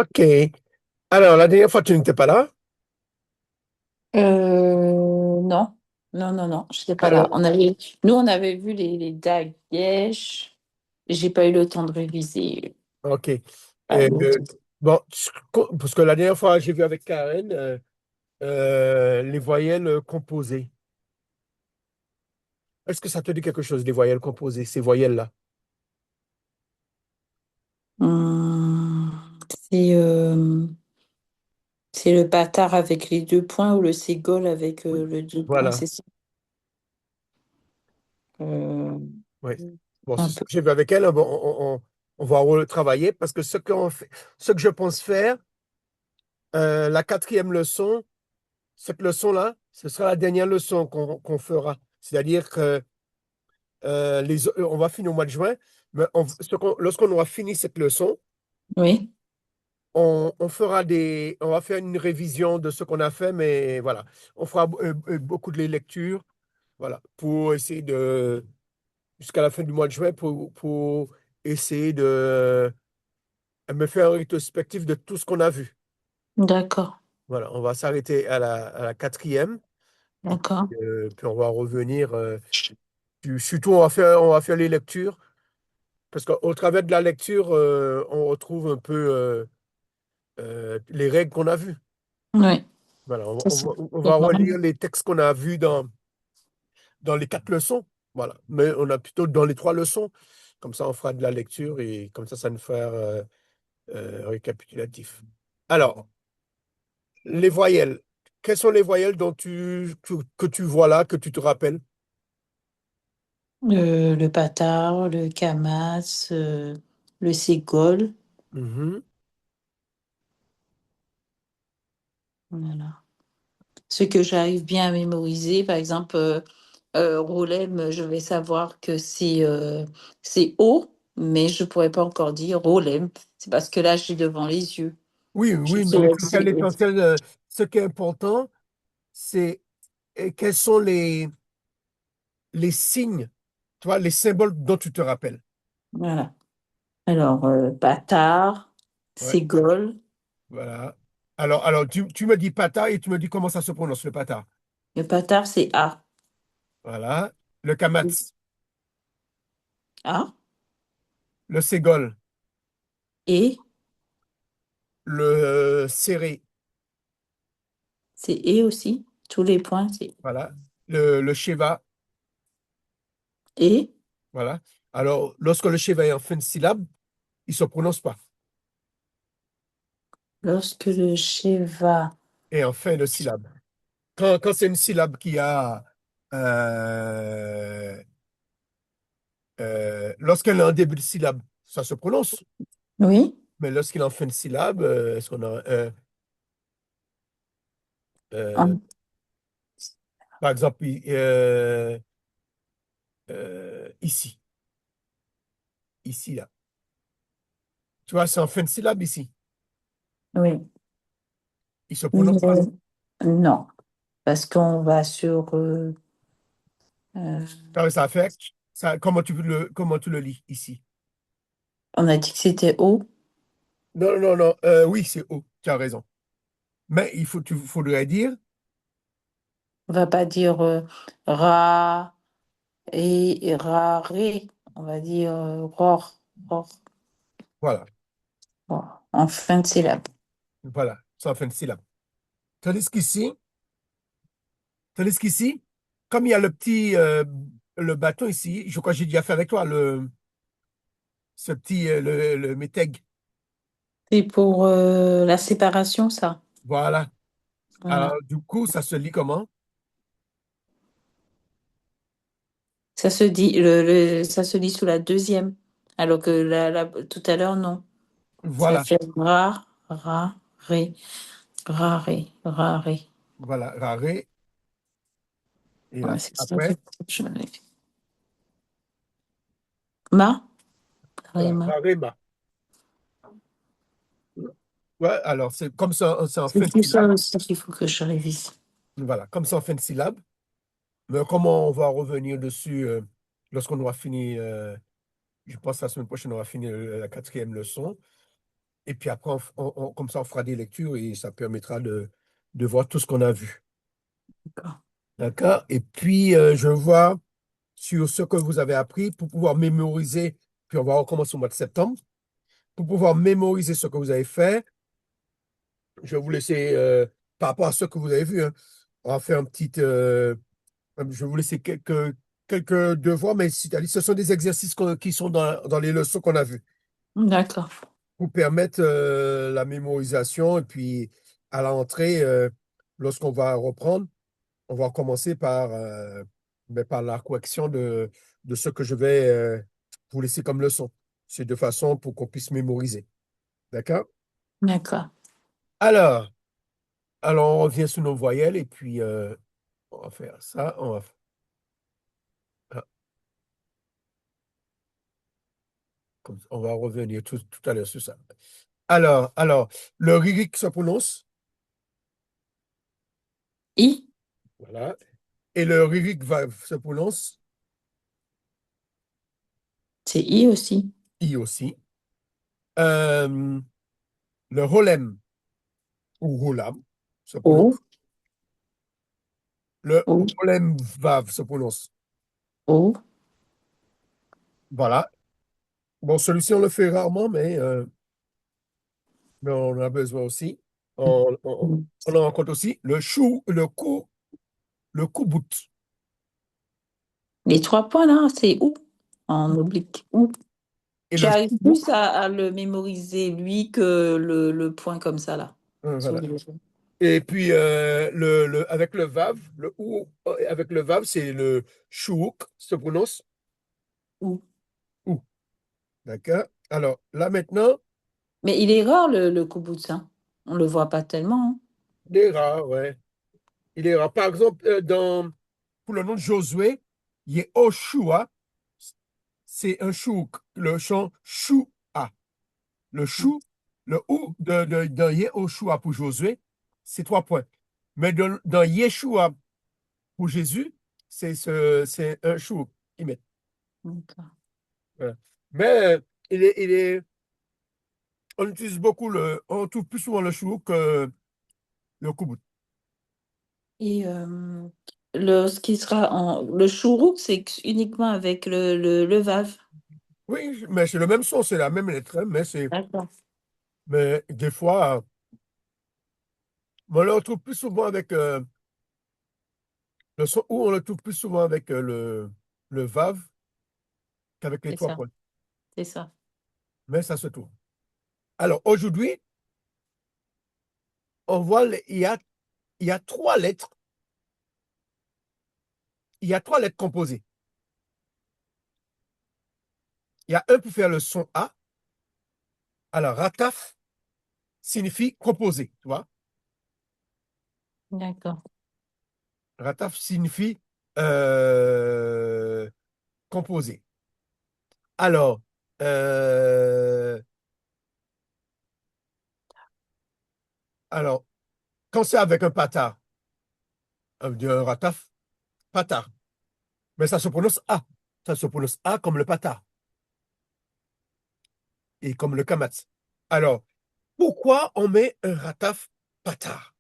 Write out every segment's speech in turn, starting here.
OK. Alors, la dernière fois, tu n'étais pas là. Non, non, je n'étais pas là. Alors, Nous, on avait vu les Dagesh. J'ai pas eu le temps de réviser. OK. Pas Et, eu le temps. bon, parce que la dernière fois, j'ai vu avec Karen les voyelles composées. Est-ce que ça te dit quelque chose, les voyelles composées, ces voyelles-là? Hum, c'est euh, c'est le bâtard avec les deux points ou le ségole avec Oui. le deux points, Voilà. c'est ça? Euh, Oui. Bon, un c'est ce peu. que j'ai vu avec elle. Bon, on va retravailler parce que ce que je pense faire, la quatrième leçon, cette leçon-là, ce sera la dernière leçon qu'on fera. C'est-à-dire que on va finir au mois de juin, mais lorsqu'on aura fini cette leçon, Oui, on va faire une révision de ce qu'on a fait, mais voilà, on fera beaucoup de les lectures, voilà, pour essayer jusqu'à la fin du mois de juin, pour essayer de me faire une rétrospective de tout ce qu'on a vu. d'accord, Voilà, on va s'arrêter à la quatrième, et d'accord. puis on va revenir. Surtout, on va faire les lectures. Parce qu'au travers de la lecture, on retrouve un peu les règles qu'on a vues. Oui, Voilà, ça, on c'est va pas mal. relire les textes qu'on a vus dans les quatre leçons. Voilà, mais on a plutôt dans les trois leçons. Comme ça, on fera de la lecture et comme ça nous fera récapitulatif. Alors, les voyelles. Quelles sont les voyelles que tu vois là, que tu te rappelles? Le bâtard, le camas, le ségole. Mhm. Voilà. Ce que j'arrive bien à mémoriser, par exemple, Rolem, je vais savoir que c'est O, mais je pourrais pas encore dire Rolem. C'est parce que là, j'ai devant les yeux. Oui, Je oui, mais saurais que c'est O. l'essentiel, ce qui est important, c'est quels sont les signes, tu vois, les symboles dont tu te rappelles. Voilà. Alors, bâtard, Ouais, ségole. voilà. Alors tu me dis pata et tu me dis comment ça se prononce, le pata. Le bâtard, c'est A. Voilà. Le kamats, A. le ségol, Et, le serré, c'est E aussi. Tous les points, c'est voilà. Le sheva, E. voilà. Alors, lorsque le sheva est en fin de syllabe, il ne se prononce pas. Lorsque le Sheva. Et en fin de syllabe. Quand c'est une syllabe qui a... euh, lorsqu'elle est en début de syllabe, ça se prononce. Oui. Mais lorsqu'il est en fin de syllabe, est-ce qu'on a... euh, En- par exemple, ici, ici, là. Tu vois, c'est en fin de syllabe ici. oui. Il se prononce pas. Euh, non. Parce qu'on va sur euh, Ça fait, comment tu le lis ici? on a dit que c'était O. Non, non, non. Oui, c'est O. Tu as raison. Mais tu faudrait dire, On va pas dire ra et ra ré. On va dire ror, ror, voilà, ror, en fin de syllabe. voilà, c'est en fin de syllabe. Tandis qu'ici, tandis qu'ici, comme il y a le bâton ici, je crois que j'ai déjà fait avec toi, ce petit, le métègue. C'est pour la séparation, ça. Voilà. Alors, Voilà. du coup, ça se lit comment? Ça se dit, ça se dit sous la deuxième. Alors que tout à l'heure, non. Ça Voilà, fait ra, ra, ré, ra, ré, ra, ré. voilà, raré. Et là, Ouais, c'est ça après, je l'avais fait. Ma, ré, voilà, ma. raré-ma. Ouais, alors c'est comme ça, c'est en C'est fin de tout ça syllabe. aussi qu'il faut que je révise. Voilà, comme ça en fin de syllabe. Mais comment on va revenir dessus lorsqu'on aura fini, je pense que la semaine prochaine, on va finir la quatrième leçon. Et puis après, comme ça, on fera des lectures et ça permettra de voir tout ce qu'on a vu. D'accord. D'accord? Et puis, je vois sur ce que vous avez appris pour pouvoir mémoriser, puis on va recommencer au mois de septembre, pour pouvoir mémoriser ce que vous avez fait. Je vais vous laisser, par rapport à ce que vous avez vu, hein, on va faire un petit, je vais vous laisser quelques devoirs, mais c'est-à-dire ce sont des exercices qui sont dans les leçons qu'on a vues D'accord. pour permettre la mémorisation. Et puis, à la rentrée, lorsqu'on va reprendre, on va commencer par la correction de ce que je vais vous laisser comme leçon. C'est de façon pour qu'on puisse mémoriser. D'accord? D'accord. Alors, alors, on revient sur nos voyelles et puis on va faire ça. Ah, on va revenir tout à l'heure sur ça. Alors, le riric se prononce. I, Voilà. Et le riric va se prononce c'est I aussi. I aussi. Euh, le rolem ou rolam se O, prononce. Le O, rolem vav se prononce. O. Voilà. Bon, celui-ci, on le fait rarement, mais on en a besoin aussi. On en rencontre aussi le chou, le coup-bout. Les trois points là, c'est où? En oblique. Où? Et le J'arrive chou-bout, plus à le mémoriser, lui, que le point comme ça là. Sur voilà. le- Et puis, avec le vav, le ou, avec le vav, c'est le chououk, se prononce Où? ou. D'accord? Alors, là maintenant, Mais il est rare le kouboutin. On le voit pas tellement, hein. des rats, ouais. Il est rare. Par exemple, pour le nom de Josué, Yehoshua, c'est un chouk, le chant choua. Le chou, le ou de Yehoshua pour Josué, c'est 3 points. Mais dans Yeshua pour Jésus, c'est un chou qu'ils mettent. D'accord. Voilà. Mais il est, on utilise beaucoup on trouve plus souvent le chou que le kubut. Et ce qui sera le chourouk, c'est uniquement avec le vave. Oui, mais c'est le même son, c'est la même lettre, hein, D'accord. mais des fois, on le retrouve plus souvent avec le son, ou on le trouve plus souvent avec le vav qu'avec les C'est trois ça. points. C'est ça. Mais ça se trouve. Alors aujourd'hui, on voit, il y a trois lettres, il y a trois lettres composées. Il y a un pour faire le son A. Alors, rataf signifie composé, tu vois. D'accord. Rataf signifie euh, composé. Alors, euh, alors, quand c'est avec un patard, un rataf, patard, mais ça se prononce A. Ça se prononce A comme le patard et comme le kamatz. Alors, pourquoi on met un rataf patard?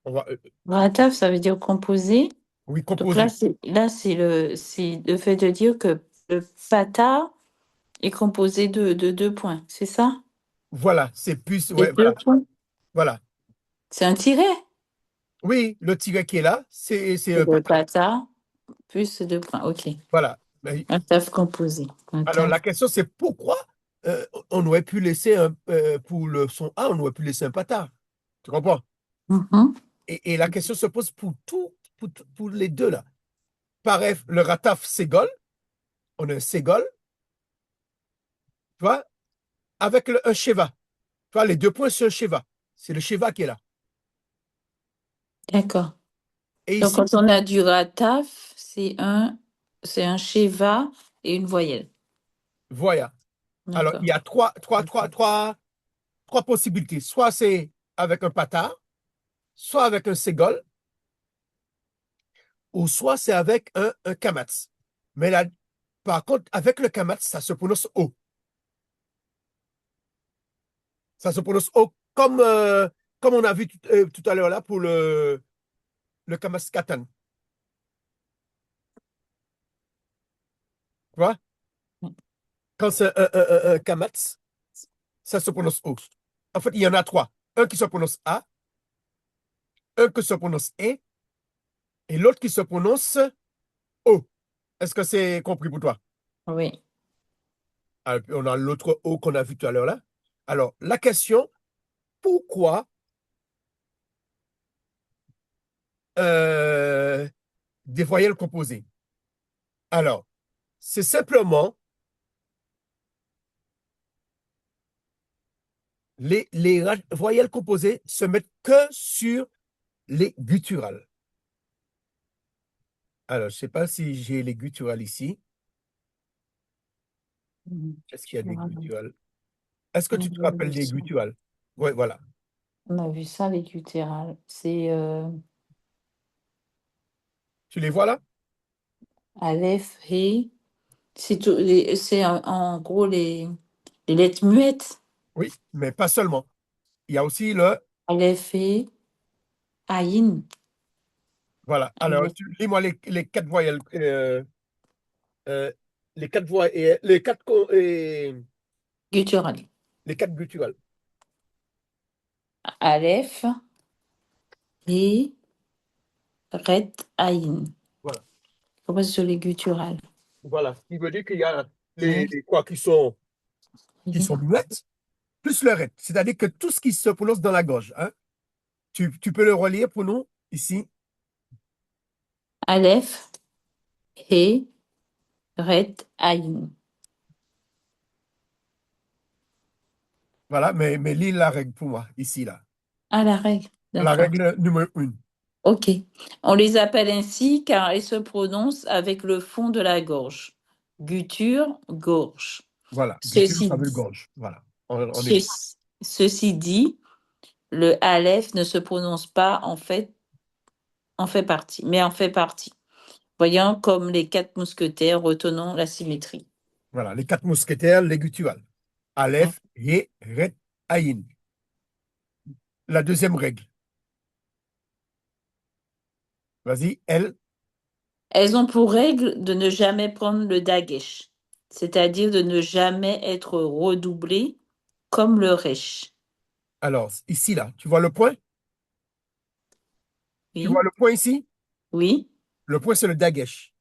On va, Rataf, ça veut dire composé. oui, Donc là, composé. c'est le fait de dire que le pata est composé de deux points. C'est ça? Voilà, c'est plus, Et ouais, deux voilà, points. voilà. C'est un tiret. Oui, le tiret qui est là, c'est C'est un le patard. pata plus deux points. OK. Voilà. Mais Un taf composé. Un alors, la taf. question, c'est pourquoi on aurait pu laisser pour le son A, on aurait pu laisser un patard. Tu comprends? Mhm. Et la question se pose pour tout, pour les deux là. Pareil, le rataf ségol, on a un ségol, tu vois, avec un sheva. Tu vois, les 2 points, c'est un sheva. C'est le sheva qui est là. D'accord. Et Donc ici, quand on a du rataf, c'est un sheva et une voyelle. voilà. Alors, il D'accord. y a trois possibilités. Soit c'est avec un patard, soit avec un ségol, ou soit c'est avec un kamatz. Mais là, par contre, avec le kamatz, ça se prononce O. Ça se prononce O comme on a vu tout à l'heure là pour le Kamaskatan. Tu vois? Quand c'est un Kamats, ça se prononce O. En fait, il y en a trois. Un qui se prononce A, un qui se prononce E, et l'autre qui se prononce O. Est-ce que c'est compris pour toi? Oui. Ah, puis on a l'autre O qu'on a vu tout à l'heure là. Alors, la question, pourquoi euh, des voyelles composées? Alors, c'est simplement les voyelles composées se mettent que sur les gutturales. Alors, je ne sais pas si j'ai les gutturales ici. Est-ce qu'il y a des gutturales? Est-ce que On tu te a rappelles vu des ça. gutturales? Oui, voilà. On a vu ça, les gutturales. C'est Tu les vois là? Aleph, He. C'est en gros les lettres muettes. Oui, mais pas seulement. Il y a aussi le. Aleph, He, Aïn. Voilà. Alors, Aleph, lis-moi les quatre voyelles. Euh, les quatre voyelles. gutturales. Les quatre gutturales. Aleph, He, Ret, Aïn. Voilà. Comment c'est sur les gutturales? Voilà. Ce qui veut dire qu'il y a Mais, les quoi qui sont muettes, plus le ret. C'est-à-dire que tout ce qui se prononce dans la gorge. Hein. Tu peux le relire pour nous, ici. Aleph, He, Ret, Aïn. Voilà, mais lis la règle pour moi, ici, là. Ah, la règle. La D'accord. règle numéro 1. Ok. On les appelle ainsi car elles se prononcent avec le fond de la gorge. Gutture, gorge. Voilà. Gutture, Ceci, ça veut dire gorge. Voilà. On est bon. ceci dit, le aleph ne se prononce pas en fait partie, mais en fait partie. Voyons comme les quatre mousquetaires, retenons la symétrie. Voilà. Les quatre mousquetaires, les gutturales. Hein. Aleph, He, Ret, Aïn. La deuxième règle. Vas-y, elle. Elles ont pour règle de ne jamais prendre le dagesh, c'est-à-dire de ne jamais être redoublé comme le resh. Alors, ici, là, tu vois le point? Tu vois Oui, le point ici? oui, Le point, c'est le dagesh.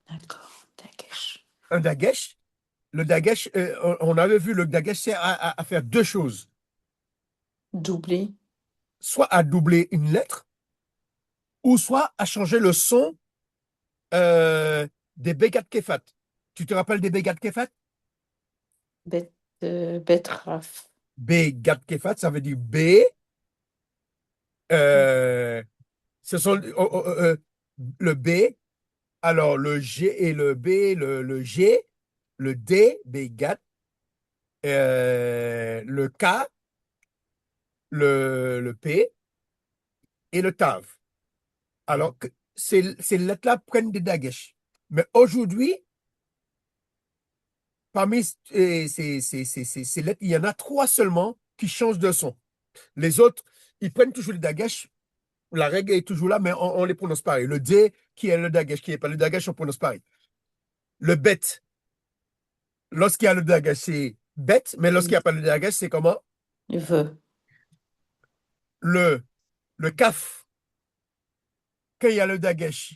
d'accord, dagesh. Un dagesh, le dagesh, on avait vu le dagesh, c'est à faire deux choses. Doublé, Soit à doubler une lettre, ou soit à changer le son euh, des bégat kefat. Tu te rappelles des bégat kefat? betterave. Bégat kefat, ça veut dire B. euh, ce sont le B, alors le G et le B, le G, le D, bégat, le K, le P et le TAV. Alors, ces lettres-là prennent des dagesh. Mais aujourd'hui, parmi ces lettres, il y en a trois seulement qui changent de son. Les autres, ils prennent toujours le dagesh. La règle est toujours là, mais on les prononce pareil. Le D, qui est le dagesh, qui n'est pas le dagesh, on prononce pareil. Le bet, lorsqu'il y a le dagesh, c'est bet, mais lorsqu'il n'y a pas le dagesh, c'est comment? Ve, Le, le kaf, quand il y a le dagesh,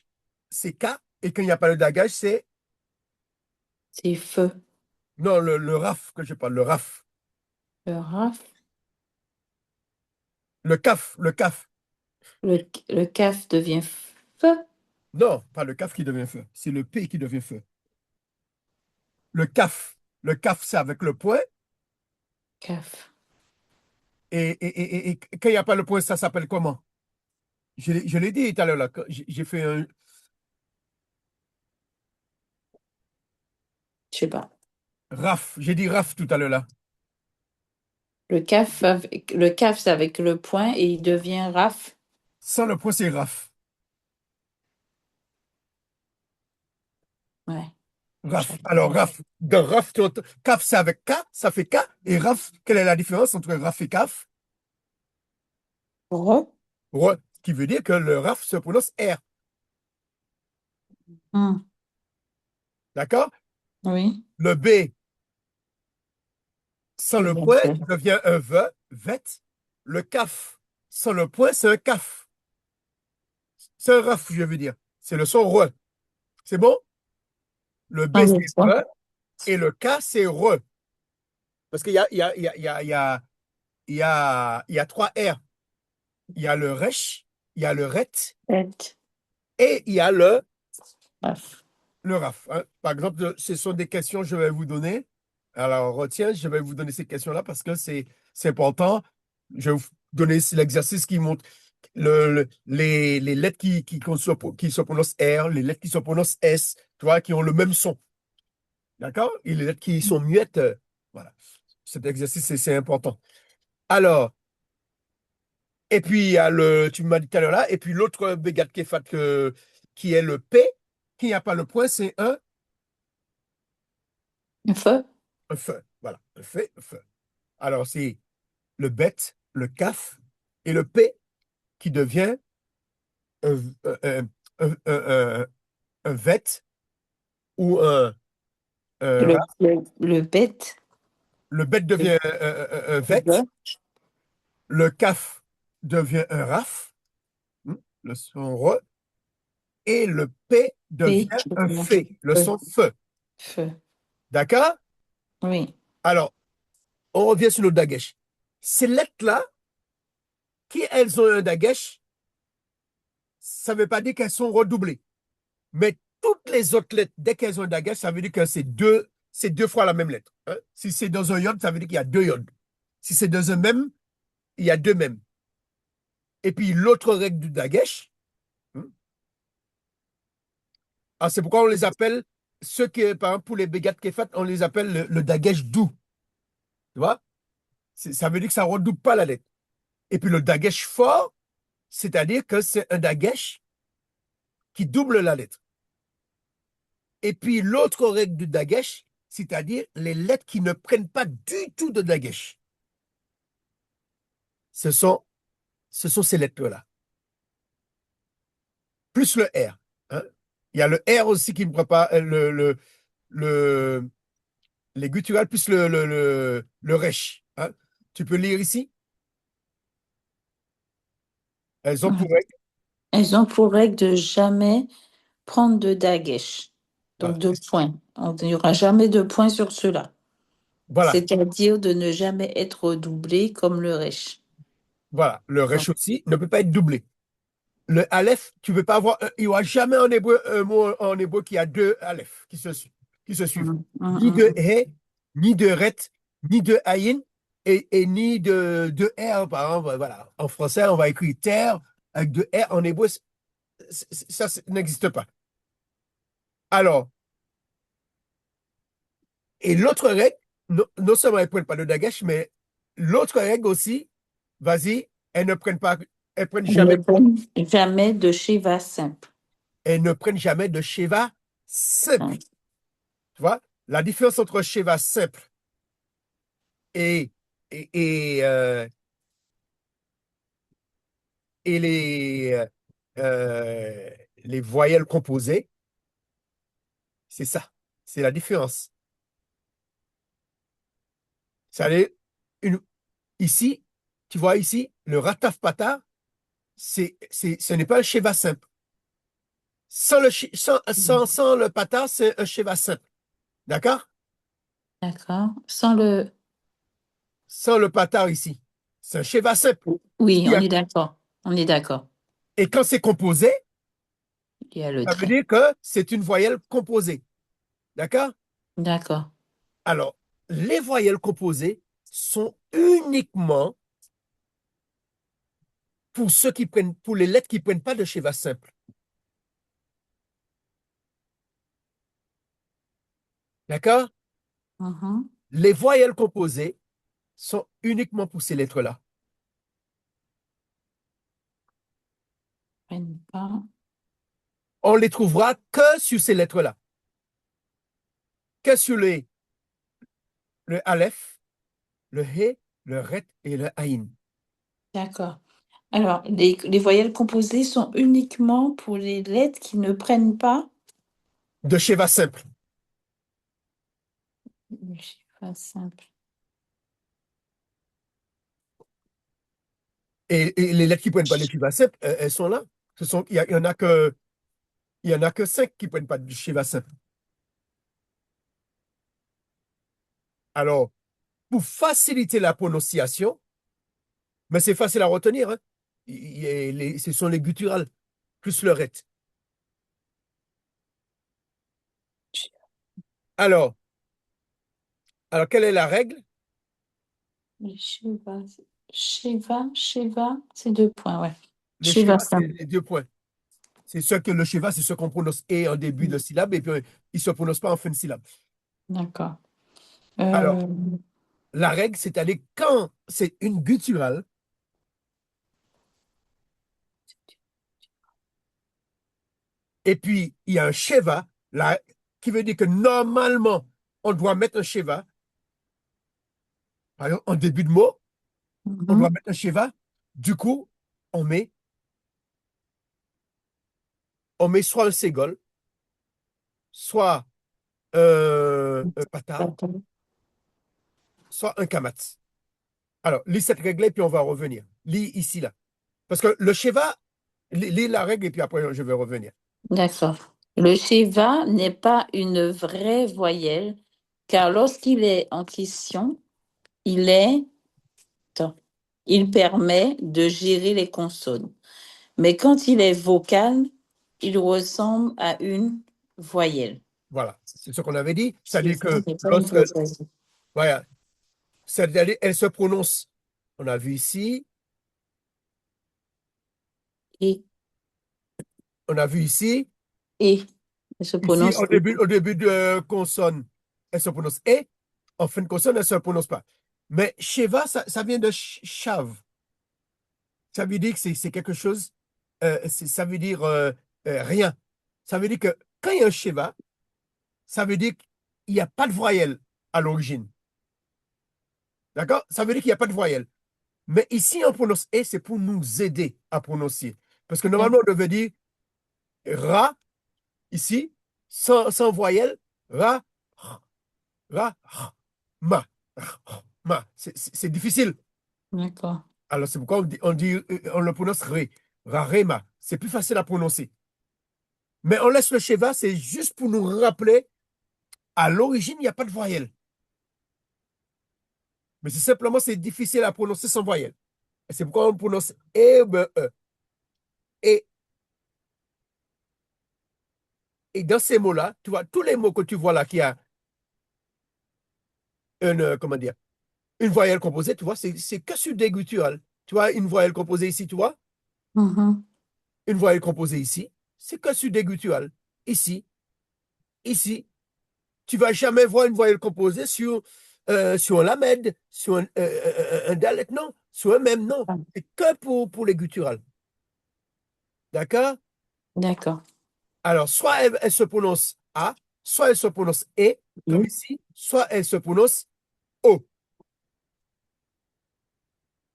c'est K, et quand il n'y a pas le dagesh, c'est. c'est feu. Non, le raf, que je parle, le raf. Le raf, Le kaf. le caf devient feu. Non, pas le kaf qui devient feu, c'est le P qui devient feu. Le kaf. Le kaf, c'est avec le point. Caf, Et quand il n'y a pas le point, ça s'appelle comment? Je l'ai dit tout à l'heure, là. J'ai fait un je sais pas. raf. J'ai dit raf tout à l'heure, là. Le caf, c'est avec le point et il devient raf. Sans le point, c'est raf. Ouais. Raf. Alors, Raf, dans Raf, Kaf, c'est avec K, ça fait K. Et Raf, quelle est la différence entre Raf et Kaf? Re. Re, ce qui veut dire que le Raf se prononce R. Hmm. D'accord? Oui. Le B, sans le Le point, fait. devient un V, vet. Le Kaf, sans le point, c'est un Kaf. C'est un Raf, je veux dire. C'est le son Re. C'est bon? Le B, Sans le c'est son. Re. Et le K, c'est Re. Parce qu'il y a, il y a, il y a, il y a, il y a, il y a trois R. Il y a le Resh, il y a le Ret Tête. et il y a Bref. le RAF. Hein. Par exemple, ce sont des questions que je vais vous donner. Alors, retiens, je vais vous donner ces questions-là parce que c'est important. Je vais vous donner l'exercice qui montre les lettres qui se prononcent R, les lettres qui se prononcent S, tu vois, qui ont le même son. D'accord? Et les lettres qui sont muettes. Voilà. Cet exercice, c'est important. Alors, et puis, il y a tu m'as dit tout à l'heure là, et puis l'autre Begat Kefat qui est le P, qui n'a pas le point, c'est Un feu. un feu. Voilà, un fait, un feu. Alors, c'est le bet, le caf et le P qui devient un, un, un, un- un vet ou un Le, raf. le bête. Le bet Le devient un vet, bœuf. le caf devient un raf, le son re, et le P devient P. un fait, le Feu. son feu. Feu. D'accord? Oui. Alors, on revient sur le dagesh. Ces lettres-là, qui elles ont un dagesh, ça ne veut pas dire qu'elles sont redoublées. Mais toutes les autres lettres, dès qu'elles ont un dagesh, ça veut dire que c'est deux fois la même lettre. Hein. Si c'est dans un yod, ça veut dire qu'il y a deux yods. Si c'est dans un même, il y a deux mêmes. Et puis l'autre règle du dagesh, hein, c'est pourquoi on les appelle, ceux qui, par exemple, pour les bégat kefat, on les appelle le dagesh doux. Tu vois? Ça veut dire que ça ne redouble pas la lettre. Et puis le dagesh fort, c'est-à-dire que c'est un dagesh qui double la lettre. Et puis l'autre règle du dagesh, c'est-à-dire les lettres qui ne prennent pas du tout de dagesh. Ce sont, ce sont ces lettres-là. Plus le R. Hein. Il y a le R aussi qui ne prend pas le, les gutturales plus le resh. Hein. Tu peux lire ici. Elles ont pour Mhm. règle. Elles ont pour règle de jamais prendre de dagesh. Donc Voilà. de points. Il n'y aura jamais de points sur cela. Voilà. C'est-à-dire de ne jamais être doublé comme le resh. Voilà. Le Donc, resh aussi ne peut pas être doublé. Le aleph, tu ne peux pas avoir. Il n'y aura jamais en hébreu un mot en hébreu qui a deux aleph qui se suivent. Ni de he, ni de ret, ni de ayin, et ni de r, par exemple. Voilà. En français, on va écrire terre avec deux r. En hébreu, ça n'existe pas. Alors, et l'autre règle, non seulement elles ne prennent pas de dagash, mais l'autre règle aussi, vas-y, elles ne prennent pas, elles prennent elles ne jamais, prennent jamais de Shiva simple. elles ne prennent jamais de Sheva simple. Hein. Tu vois? La différence entre Sheva simple et, et, et, euh, et les voyelles composées, c'est ça. C'est la différence. Ça allait une, ici, tu vois ici, le rataf pata, ce n'est pas un Sheva simple. Sans le pata, c'est un Sheva simple. D'accord? D'accord. Sans le... Sans le pata ici. C'est un Sheva simple. Oui, on est d'accord. On est d'accord. Et quand c'est composé, Il y a le ça veut trait. dire que c'est une voyelle composée. D'accord? D'accord. Alors, les voyelles composées sont uniquement pour ceux qui prennent, pour les lettres qui ne prennent pas de schéma simple. D'accord? Mhm. Les voyelles composées sont uniquement pour ces lettres-là. Prennent pas. On les trouvera que sur ces lettres-là. que sur le Aleph, le He, le Ret et le Aïn. D'accord. Alors, les voyelles composées sont uniquement pour les lettres qui ne prennent pas De Sheva simple. le chiffre simple. Et les lettres qui ne prennent pas de Sheva simple, elles sont là. Il y en a que, il y en a que 5 qui ne prennent pas de Sheva simple. Alors, pour faciliter la prononciation, mais c'est facile à retenir, hein, ce sont les gutturales, plus le Ret. Alors, alors, quelle est la règle? Le Shiva, Shiva, c'est deux points, ouais. Le Shiva Sheva, c'est simple. les 2 points. C'est ce que le Sheva, c'est ce qu'on prononce et en début de syllabe, et puis il ne se prononce pas en fin de syllabe. D'accord. Alors, Euh, la règle, c'est-à-dire quand c'est une gutturale, et puis il y a un Sheva, là, qui veut dire que normalement, on doit mettre un Sheva, par exemple, en début de mot, on doit mhm. mettre un Sheva. Du coup, on met, on met soit un Ségol, soit un Pata, D'accord. soit un Kamat. Alors, lis cette règle et puis on va revenir. Lis ici, là. Parce que le Sheva, lis la règle et puis après, je vais revenir. D'accord. Le Shiva n'est pas une vraie voyelle, car lorsqu'il est en question, il est, attends, il permet de gérer les consonnes. Mais quand il est vocal, il ressemble à une voyelle. Voilà, c'est ce qu'on avait dit. C'est-à-dire Shiva que n'est pas une lorsque, vraie voyelle. voilà, c'est-à-dire elle se prononce, on a vu ici, Et, on a vu ici, et, elle se ici prononce et. au début de consonne, elle se prononce et, en fin de consonne, elle ne se prononce pas. Mais Sheva, ça vient de Shav. Ça veut dire que c'est quelque chose, ça veut dire rien. Ça veut dire que quand il y a un Sheva, ça veut dire qu'il n'y a pas de voyelle à l'origine. D'accord? Ça veut dire qu'il n'y a pas de voyelle. Mais ici, on prononce et, c'est pour nous aider à prononcer. Parce que normalement, on devait dire ra, ici, sans voyelle, ra, ra, ma. Ma. C'est difficile. D'accord. Alors, c'est pourquoi on le prononce ré. Ra, ré, ma. C'est plus facile à prononcer. Mais on laisse le Sheva, c'est juste pour nous rappeler, à l'origine, il n'y a pas de voyelle. Mais c'est simplement, c'est difficile à prononcer sans voyelle. Et c'est pourquoi on prononce e, ben, e. Et, et dans ces mots-là, tu vois, tous les mots que tu vois là qui a comment dire, une voyelle composée, tu vois, c'est que sur des gutturales. Tu vois, une voyelle composée ici, tu vois, Mhm. une voyelle composée ici, c'est que sur des gutturales. Ici, ici, tu vas jamais voir une voyelle composée sur un lamed, sur un dalet, non, sur un même, non. Ah, C'est que pour les gutturales. D'accord? d'accord. Alors, soit elle se prononce A, soit elle se prononce E, comme Oui. ici, soit elle se prononce O.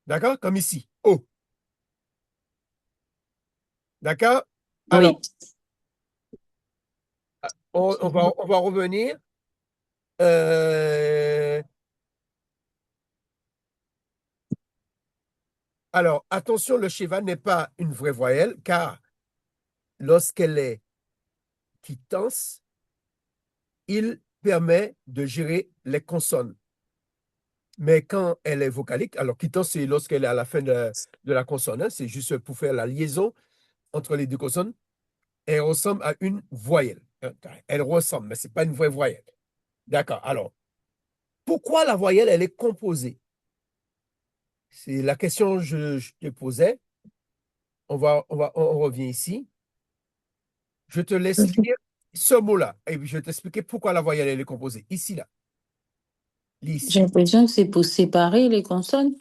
D'accord? Comme ici, O. D'accord? Alors, Oui. on va revenir. Euh, alors, attention, le Shiva n'est pas une vraie voyelle, car lorsqu'elle est quittance, il permet de gérer les consonnes. Mais quand elle est vocalique, alors quittance, c'est lorsqu'elle est à la fin de la consonne, hein, c'est juste pour faire la liaison entre les deux consonnes. Elle ressemble à une voyelle. Elle ressemble, mais ce n'est pas une vraie voyelle. D'accord. Alors, pourquoi la voyelle, elle est composée? C'est la question que je te posais. On revient ici. Je te laisse lire ce mot-là. Et puis je vais t'expliquer pourquoi la voyelle elle est composée. Ici, là. Lis J'ai ici. l'impression que c'est pour séparer les consonnes.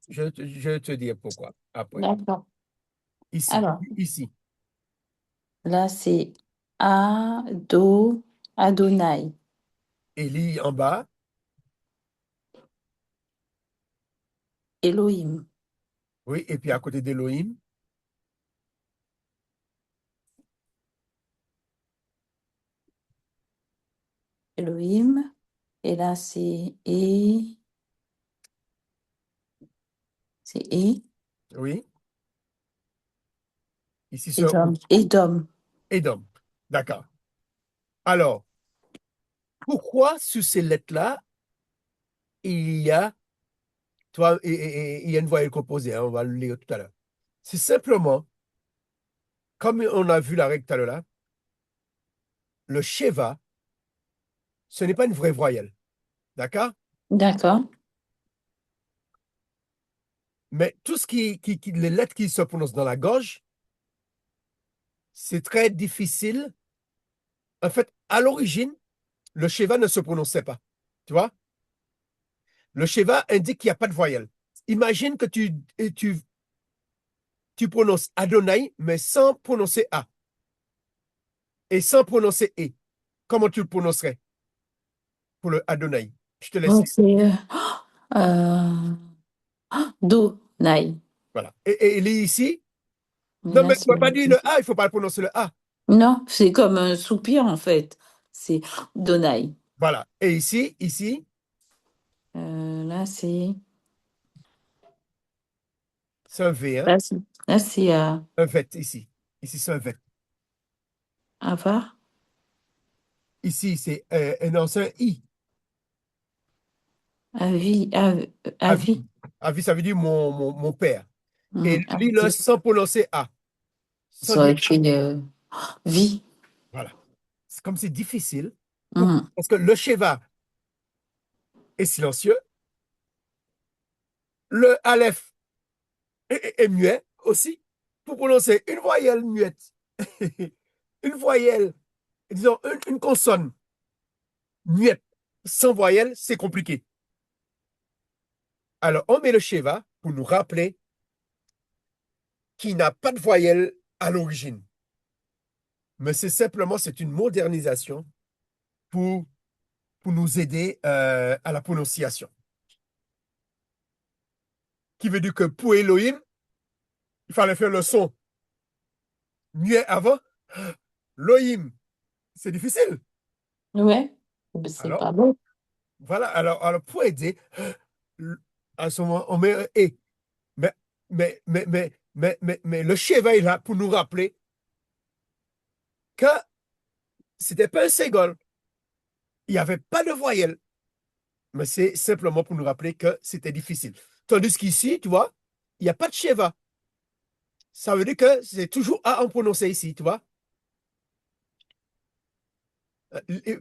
Je vais te dire pourquoi après. D'accord. Ici. Alors, Ici. là, c'est Ado, Adonai. Eli en bas. Elohim. Oui, et puis à côté d'Elohim. Elohim. Et là, c'est E. Oui. Ici, c'est un Edom. O. Edom. Edom. D'accord. Alors, pourquoi sur ces lettres-là, il y a, toi, il y a une voyelle composée, hein, on va le lire tout à l'heure. C'est simplement, comme on a vu la règle tout à l'heure là, le Sheva, ce n'est pas une vraie voyelle. D'accord? D'accord. Mais tout ce les lettres qui se prononcent dans la gorge, c'est très difficile. En fait, à l'origine, le Sheva ne se prononçait pas. Tu vois? Le Sheva indique qu'il n'y a pas de voyelle. Imagine que tu prononces Adonai, mais sans prononcer A et sans prononcer E. Comment tu le prononcerais pour le Adonai? Je te laisse Donc, lire. c'est euh, Donai. Voilà. Et il est ici. Et Non, là, mais tu c'est ne peux pas dire le A, il ne faut pas prononcer le A. non, c'est comme un soupir en fait. C'est Donai. Voilà. Et ici, Là, c'est c'est un V, hein? là, c'est Un vet ici. Ici, c'est un vet. Ava, Ici, c'est non, c'est un I. Avi, Avi. Avi. Avi, ça veut dire mon père. Et lis-le Avi. sans prononcer A. Sans Ça dire aurait été vie. voilà. C'est comme c'est difficile. Mhm. Parce que le Sheva est silencieux, le Aleph est muet aussi. Pour prononcer une voyelle muette, une voyelle, disons une consonne muette sans voyelle, c'est compliqué. Alors, on met le Sheva pour nous rappeler qu'il n'a pas de voyelle à l'origine. Mais c'est simplement, c'est une modernisation pour, pour nous aider à la prononciation. Qui veut dire que pour Elohim, il fallait faire le son muet avant. Lohim, c'est difficile. Ouais, ben, c'est Alors, pas bon. voilà. Alors pour aider, à ce moment, on met un et. Mais, mais le cheval est là pour nous rappeler que c'était pas un ségol. Il n'y avait pas de voyelle. Mais c'est simplement pour nous rappeler que c'était difficile. Tandis qu'ici, tu vois, il n'y a pas de Sheva. Ça veut dire que c'est toujours A en prononcer ici, tu vois.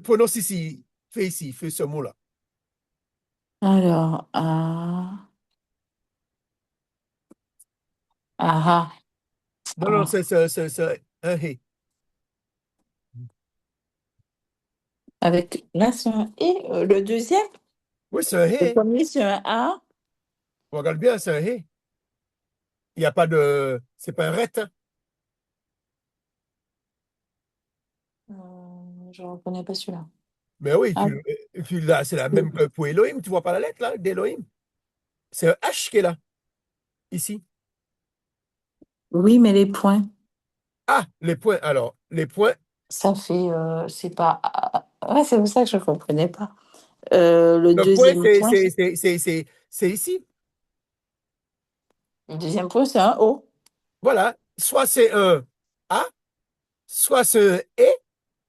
Prononce ici, fais ce mot-là. Alors, ah, Non, non, ah. c'est un hé. Avec là, c'est un et le deuxième, Oui, c'est un le hé. premier, c'est un A. Regarde bien, c'est un hé. Il n'y a pas de. C'est pas un ret, hein. Je ne reconnais pas celui-là. Mais oui, Ah, là, c'est la même que pour Elohim. Tu vois pas la lettre, là, d'Elohim. C'est un H qui est là, ici. oui, mais les points, Ah, les points. Alors, les points, ça fait, c'est pas. Ouais, c'est pour ça que je ne comprenais pas. Le le point, deuxième point, c'est ici. le deuxième point, c'est un O. Voilà. Soit c'est un A, soit c'est un E.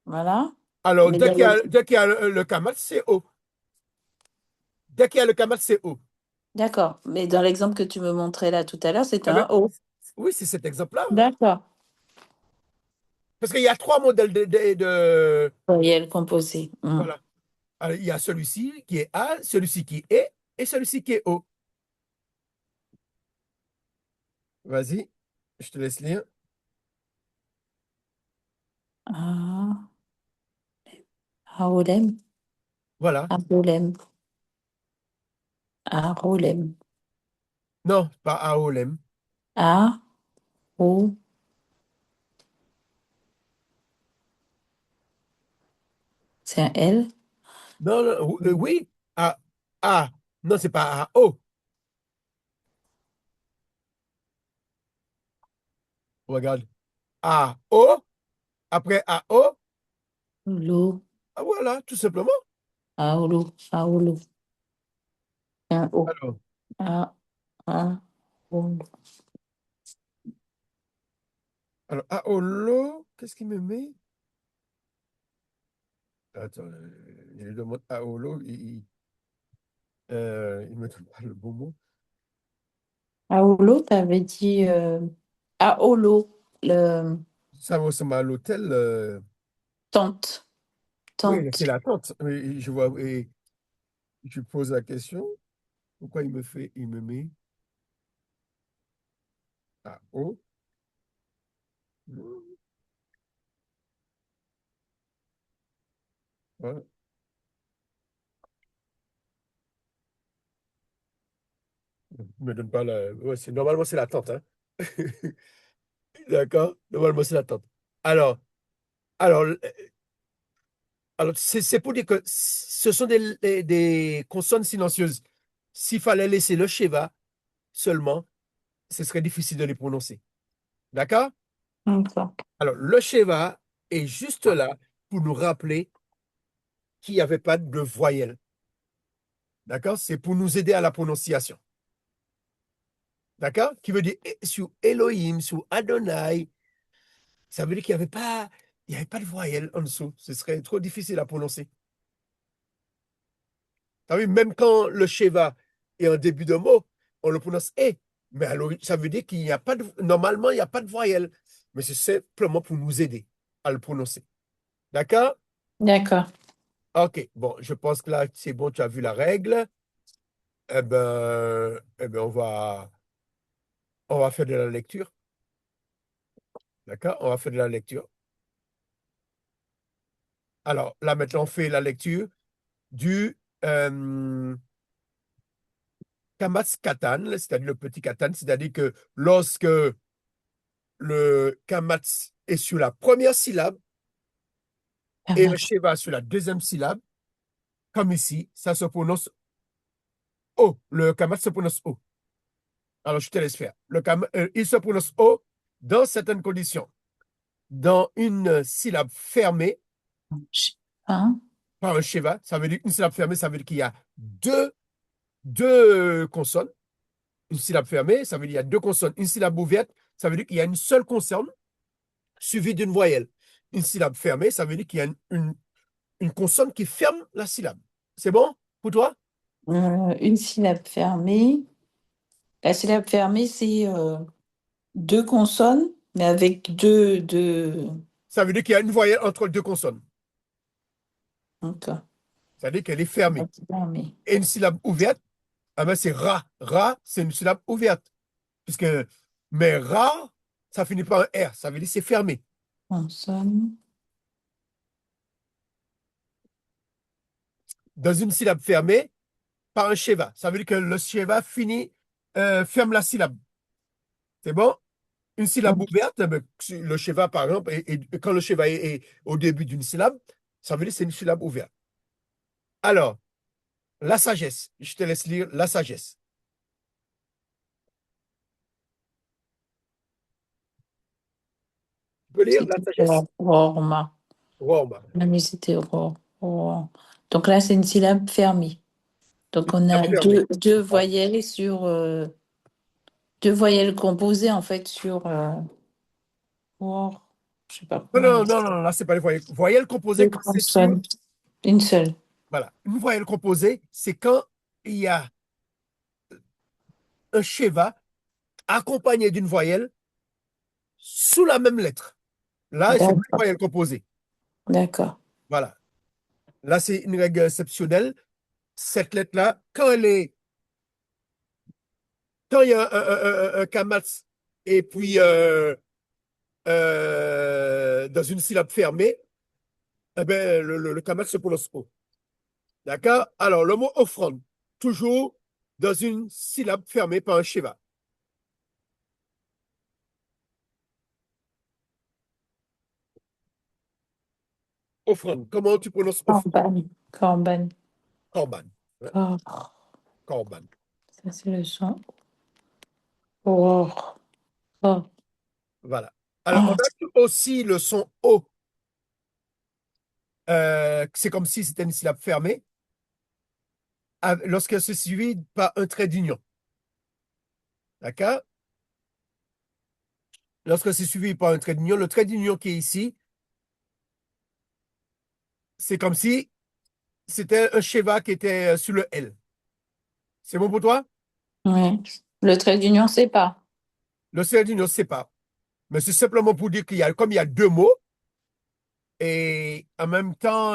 Voilà. Alors, Mais dans le- dès qu'il y a le kamat, c'est O. Dès qu'il y a le kamat, c'est O. D'accord. Mais dans l'exemple que tu me montrais là tout à l'heure, c'est Eh ben, un O. oui, c'est cet exemple-là, hein. D'accord. Parce qu'il y a trois modèles Voyelle composée. voilà. Alors, il y a celui-ci qui est A, celui-ci qui est et celui-ci qui est O. Vas-y, je te laisse lire. Ah, Aolem. Voilà. Aolem. Arolem. Non, pas Aolem. A, O, c'est un L. Non, non, oui. A, A. Non, c'est pas A, O. Regarde. A, O. Après A, O. Olo, Ah, voilà, tout simplement. aolo, aolo, un O, Alors, A, A, O. alors A, O, lo. Qu'est-ce qu'il me met? Attends, il me demande A, O, lo. Il me donne pas le bon mot. Aolo, t'avais dit Aolo, le Ça ressemble à l'hôtel. tante, Oui, c'est tante. l'attente. Oui, je vois. Et je pose la question. Pourquoi il me met A, O? Voilà. Il me donne pas la. Ouais, normalement, c'est l'attente, hein. D'accord? Normalement, c'est l'attente. Alors, alors, alors c'est pour dire que ce sont des consonnes silencieuses. S'il fallait laisser le Sheva seulement, ce serait difficile de les prononcer. D'accord? D'accord. Alors, le Sheva est juste là pour nous rappeler qu'il n'y avait pas de voyelle. D'accord? C'est pour nous aider à la prononciation. D'accord? Qui veut dire sur Elohim, sur Adonai, ça veut dire il y avait pas de voyelle en dessous. Ce serait trop difficile à prononcer. T'as vu, même quand le Sheva est en début de mot, on le prononce E. Mais alors, ça veut dire qu'il n'y a pas de, normalement, il n'y a pas de voyelle. Mais c'est simplement pour nous aider à le prononcer. D'accord? D'accord. OK. Bon, je pense que là, c'est bon, tu as vu la règle. Eh ben, on va faire de la lecture. D'accord? On va faire de la lecture. Alors, là, maintenant, on fait la lecture du Kamatz Katan, c'est-à-dire le petit Katan, c'est-à-dire que lorsque le Kamatz est sur la première syllabe et le Kamat. Sheva sur la deuxième syllabe, comme ici, ça se prononce O. Le Kamatz se prononce O. Alors, je te laisse faire. Il se prononce O dans certaines conditions. Dans une syllabe fermée Hein? par un Sheva, ça veut dire une syllabe fermée, ça veut dire qu'il y a deux consonnes. Une syllabe fermée, ça veut dire qu'il y a deux consonnes. Une syllabe ouverte, ça veut dire qu'il y a une seule consonne suivie d'une voyelle. Une syllabe fermée, ça veut dire qu'il y a une consonne qui ferme la syllabe. C'est bon pour toi? Une syllabe fermée. La syllabe fermée, c'est deux consonnes, mais avec deux... Ça veut dire qu'il y a une voyelle entre deux consonnes. D'accord. C'est-à-dire qu'elle est fermée. Syllabe fermée. Et une syllabe ouverte, ah ben c'est ra. Ra, c'est une syllabe ouverte. Puisque, mais ra, ça finit par un R. Ça veut dire que c'est fermé. Consonne. Dans une syllabe fermée, par un sheva. Ça veut dire que le sheva ferme la syllabe. C'est bon? Une syllabe ouverte, ben, le sheva, par exemple, et quand le sheva est au début d'une syllabe, ça veut dire que c'est une syllabe ouverte. Alors, la sagesse. Je te laisse lire la sagesse. Tu peux lire la C'était sagesse? Rorma. Rome. La musique c'était Donc là, c'est une syllabe fermée. Une Donc on syllabe a fermée. deux Voilà. voyelles sur deux voyelles composées en fait sur je sais pas Non, comment on non, dit. non, non, là, c'est pas les voyelles. Voyelles composées Deux quand c'est sur. consonnes. Une seule. Voilà. Une voyelle composée, c'est quand il y a un sheva accompagné d'une voyelle sous la même lettre. Là, c'est une D'accord. voyelle composée. D'accord. Voilà. Là, c'est une règle exceptionnelle. Cette lettre-là, quand il y a un kamatz et puis dans une syllabe fermée, eh ben, le kamatz se prononce O. D'accord? Alors, le mot offrande, toujours dans une syllabe fermée par un sheva. Offrande. Comment tu prononces offrande? Campagne. Corban. Corban. Ouais, Cor. Corban. Ça, c'est le son. Oh. Oh. Voilà. Alors, on Ah. a aussi le son O. C'est comme si c'était une syllabe fermée, lorsqu'elle se suit par un trait d'union. D'accord? Lorsque c'est suivi par un trait d'union, le trait d'union qui est ici, c'est comme si c'était un schéma qui était sur le L. C'est bon pour toi? Ouais. Le trait d'union, c'est pas. Le trait d'union, c'est pas. Mais c'est simplement pour dire comme il y a deux mots, et en même temps,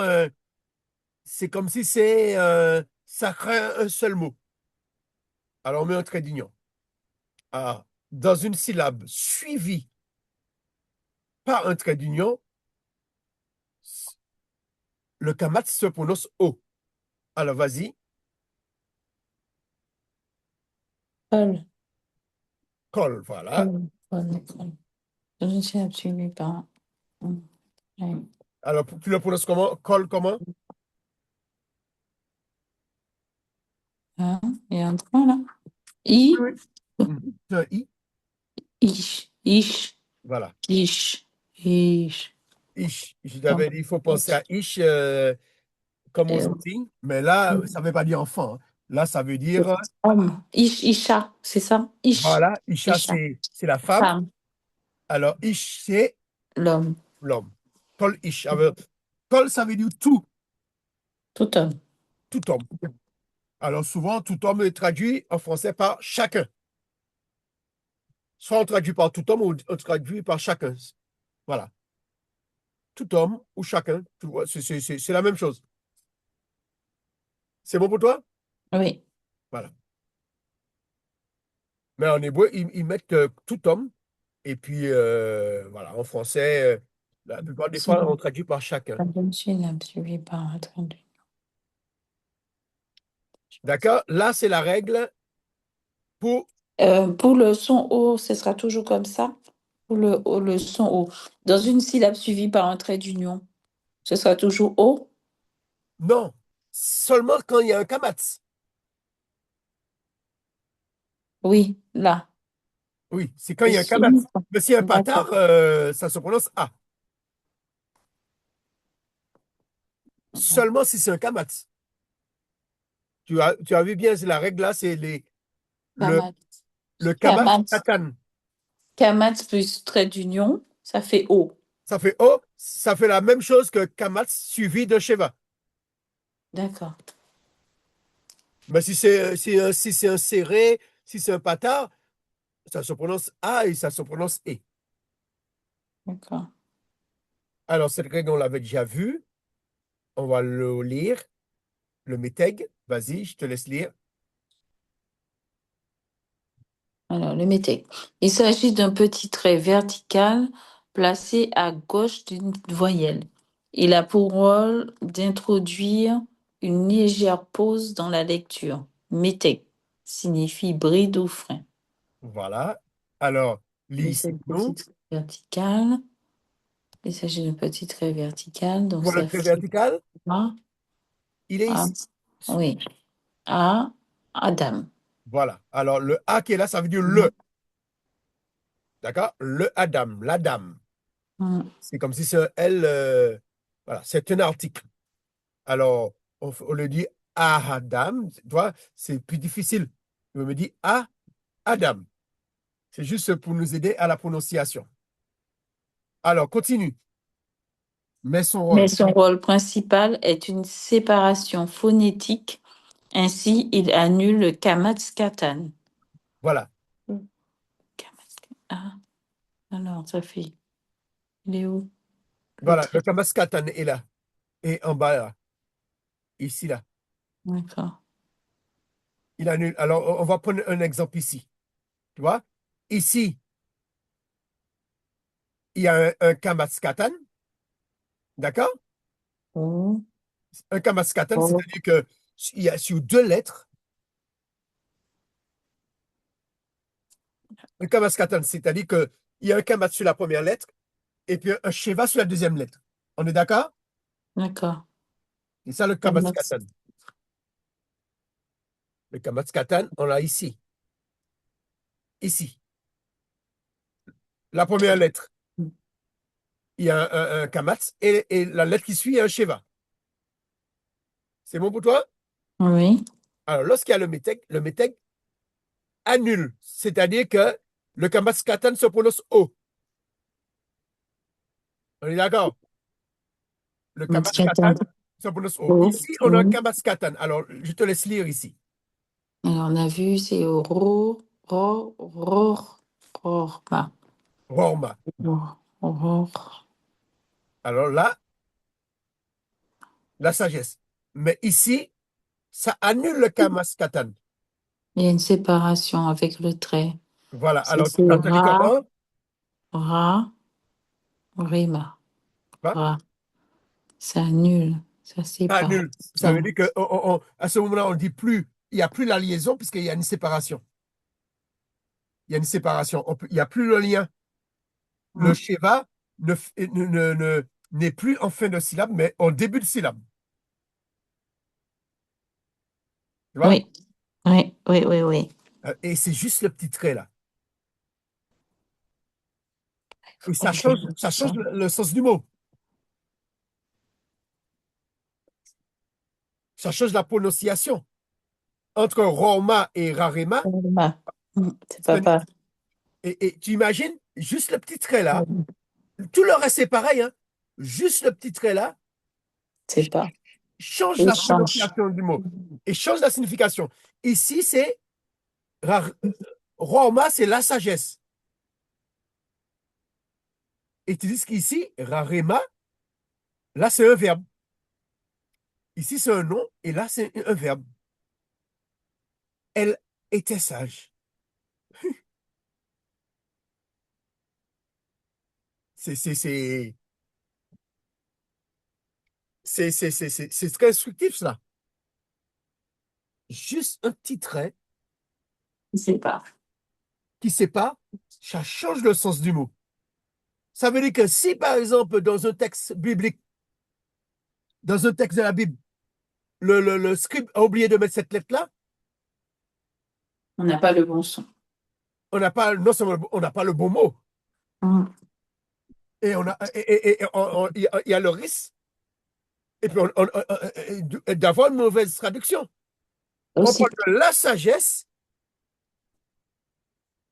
c'est comme si ça crée un seul mot. Alors on met un trait d'union. Ah, dans une syllabe suivie par un trait d'union, le kamat se prononce O. Alors vas-y, Col. col, voilà. Col. Col. Col. Je ne sais absolument pas. Ouais. Alors tu le prononces comment? Col comment? Hein? Il y a un point là. I. Oui. Mhm. C'est un I. Ish. Ish. Voilà. Ish. Ish. Ish. Je Comme- t'avais dit, il faut penser à ish comme aux euh, Antilles. Mais là, ça ne veut pas dire enfant, hein. Là, ça veut dire, Homme. Ish. Isha. C'est ça? Ish. voilà, isha, Isha. c'est la femme. Femme. Alors, ish, c'est L'homme. l'homme. Kol ish. Kol, ça veut dire tout, Tout homme. tout homme. Alors, souvent, tout homme est traduit en français par chacun. Soit on traduit par tout homme ou on traduit par chacun. Voilà. Tout homme ou chacun. C'est la même chose. C'est bon pour toi? Oui. Voilà. Mais en hébreu, ils mettent tout homme. Et puis, voilà, en français, la plupart des Si. fois, on traduit par chacun. La bonne syllabe suivie par un trait d'union. D'accord? Là, c'est la règle pour. Pour le son O, ce sera toujours comme ça. Pour le son O. Dans une syllabe suivie par un trait d'union, ce sera toujours O. Non, seulement quand il y a un kamatz. Oui, là. Oui, c'est quand il y a un Ici. kamatz. Mais s'il y a un D'accord. patard, ça se prononce A. Seulement si c'est un kamatz. Tu as vu bien, c'est la règle là, c'est le, Kamat. le kamatz Kamat. katan. Kamat plus trait d'union, ça fait O. Ça fait O, ça fait la même chose que kamatz suivi de sheva. D'accord. Mais si c'est un serré, si c'est un patard, ça se prononce A et ça se prononce E. D'accord. Alors, cette règle, on l'avait déjà vue. On va le lire. Le métègue. Vas-y, je te laisse lire. Alors, le métèque. Il s'agit d'un petit trait vertical placé à gauche d'une voyelle. Il a pour rôle d'introduire une légère pause dans la lecture. Métèque signifie bride ou frein. Voilà. Alors, lis Et c'est ici, le petit nous. trait vertical. Il s'agit d'un petit trait vertical, donc Voilà le ça trait fait vertical. A, Il est A, ici. oui, A, Adam. Voilà. Alors, le A qui est là, ça veut dire le. D'accord? Le Adam, la dame. Mm. C'est comme si c'est un L. Voilà, c'est un article. Alors, on le dit à Adam. Tu vois, c'est plus difficile. On me dit à Adam. C'est juste pour nous aider à la prononciation. Alors, continue. Mais son Mais rôle. son rôle principal est une séparation phonétique. Ainsi, il annule le Kamatskatan. Voilà. Ah, alors, ça fait. Il est où le Voilà. Le trait? Kamaskatan est là. Et en bas, là. Ici, là. D'accord. Il annule. Alors, on va prendre un exemple ici. Tu vois? Ici, il y a un Kamaskatan. D'accord? Oh, Un Kamaskatan, oh. c'est-à-dire que il y a sur deux lettres, un Kamaskatan, c'est-à-dire qu'il y a un Kamat sur la première lettre et puis un Sheva sur la deuxième lettre. On est d'accord? D'accord. C'est ça le Kamaskatan. Le Kamaskatan, on l'a ici. Ici. La première lettre, il y a un Kamats et la lettre qui suit, il y a un Sheva. C'est bon pour toi? Oui. Alors, lorsqu'il y a le Meteg annule. C'est-à-dire que le Kamaskatan se prononce O. On est d'accord? Le Moscato. Kamaskatan se prononce O. Oh, Ici, on a un oh. Kamaskatan. Alors, je te laisse lire ici. Alors, on a vu, c'est Rorma. Rorma. Ror. Alors là, la sagesse. Mais ici, ça annule le Kamaskatan. Il y a une séparation avec le trait. Voilà. C'est Alors, ça te dit comment? Ra, Rima. Hein? Ra. Ça annule. Ça Ça sépare. annule. Ça veut dire que à ce moment-là, on ne dit plus, il n'y a plus la liaison puisqu'il y a une séparation. Il y a une séparation. Il n'y a plus le lien. Le Mm. Sheva n'est plus en fin de syllabe, mais en début de syllabe. Tu vois? Oui, oui, oui, oui, oui. Et c'est juste le petit trait là. Il faut Et pas que je lise ça ça. change le sens du mot. Ça change la prononciation. Entre Roma et Rarema, Rorma. C'est c'est papa. et tu imagines, juste le petit trait là, tout le reste c'est pareil, hein. Juste le petit trait là C'est pas. change la Échange. prononciation du mot et change la signification. Ici, c'est Rar- Roma, c'est la sagesse. Et tu dis qu'ici, Rarema, là, c'est un verbe. Ici, c'est un nom, et là, c'est un verbe. Elle était sage. C'est c'est- c'est- c'est très instructif, cela. Juste un petit trait C'est pas. qui sépare, ça change le sens du mot. Ça veut dire que si, par exemple, dans un texte biblique, dans un texte de la Bible, le scribe a oublié de mettre cette lettre-là, On n'a pas le bon son. on n'a pas, non seulement on n'a pas le bon mot, Mm. et il y a le risque et puis d'avoir une mauvaise traduction. On Aussi. parle de la sagesse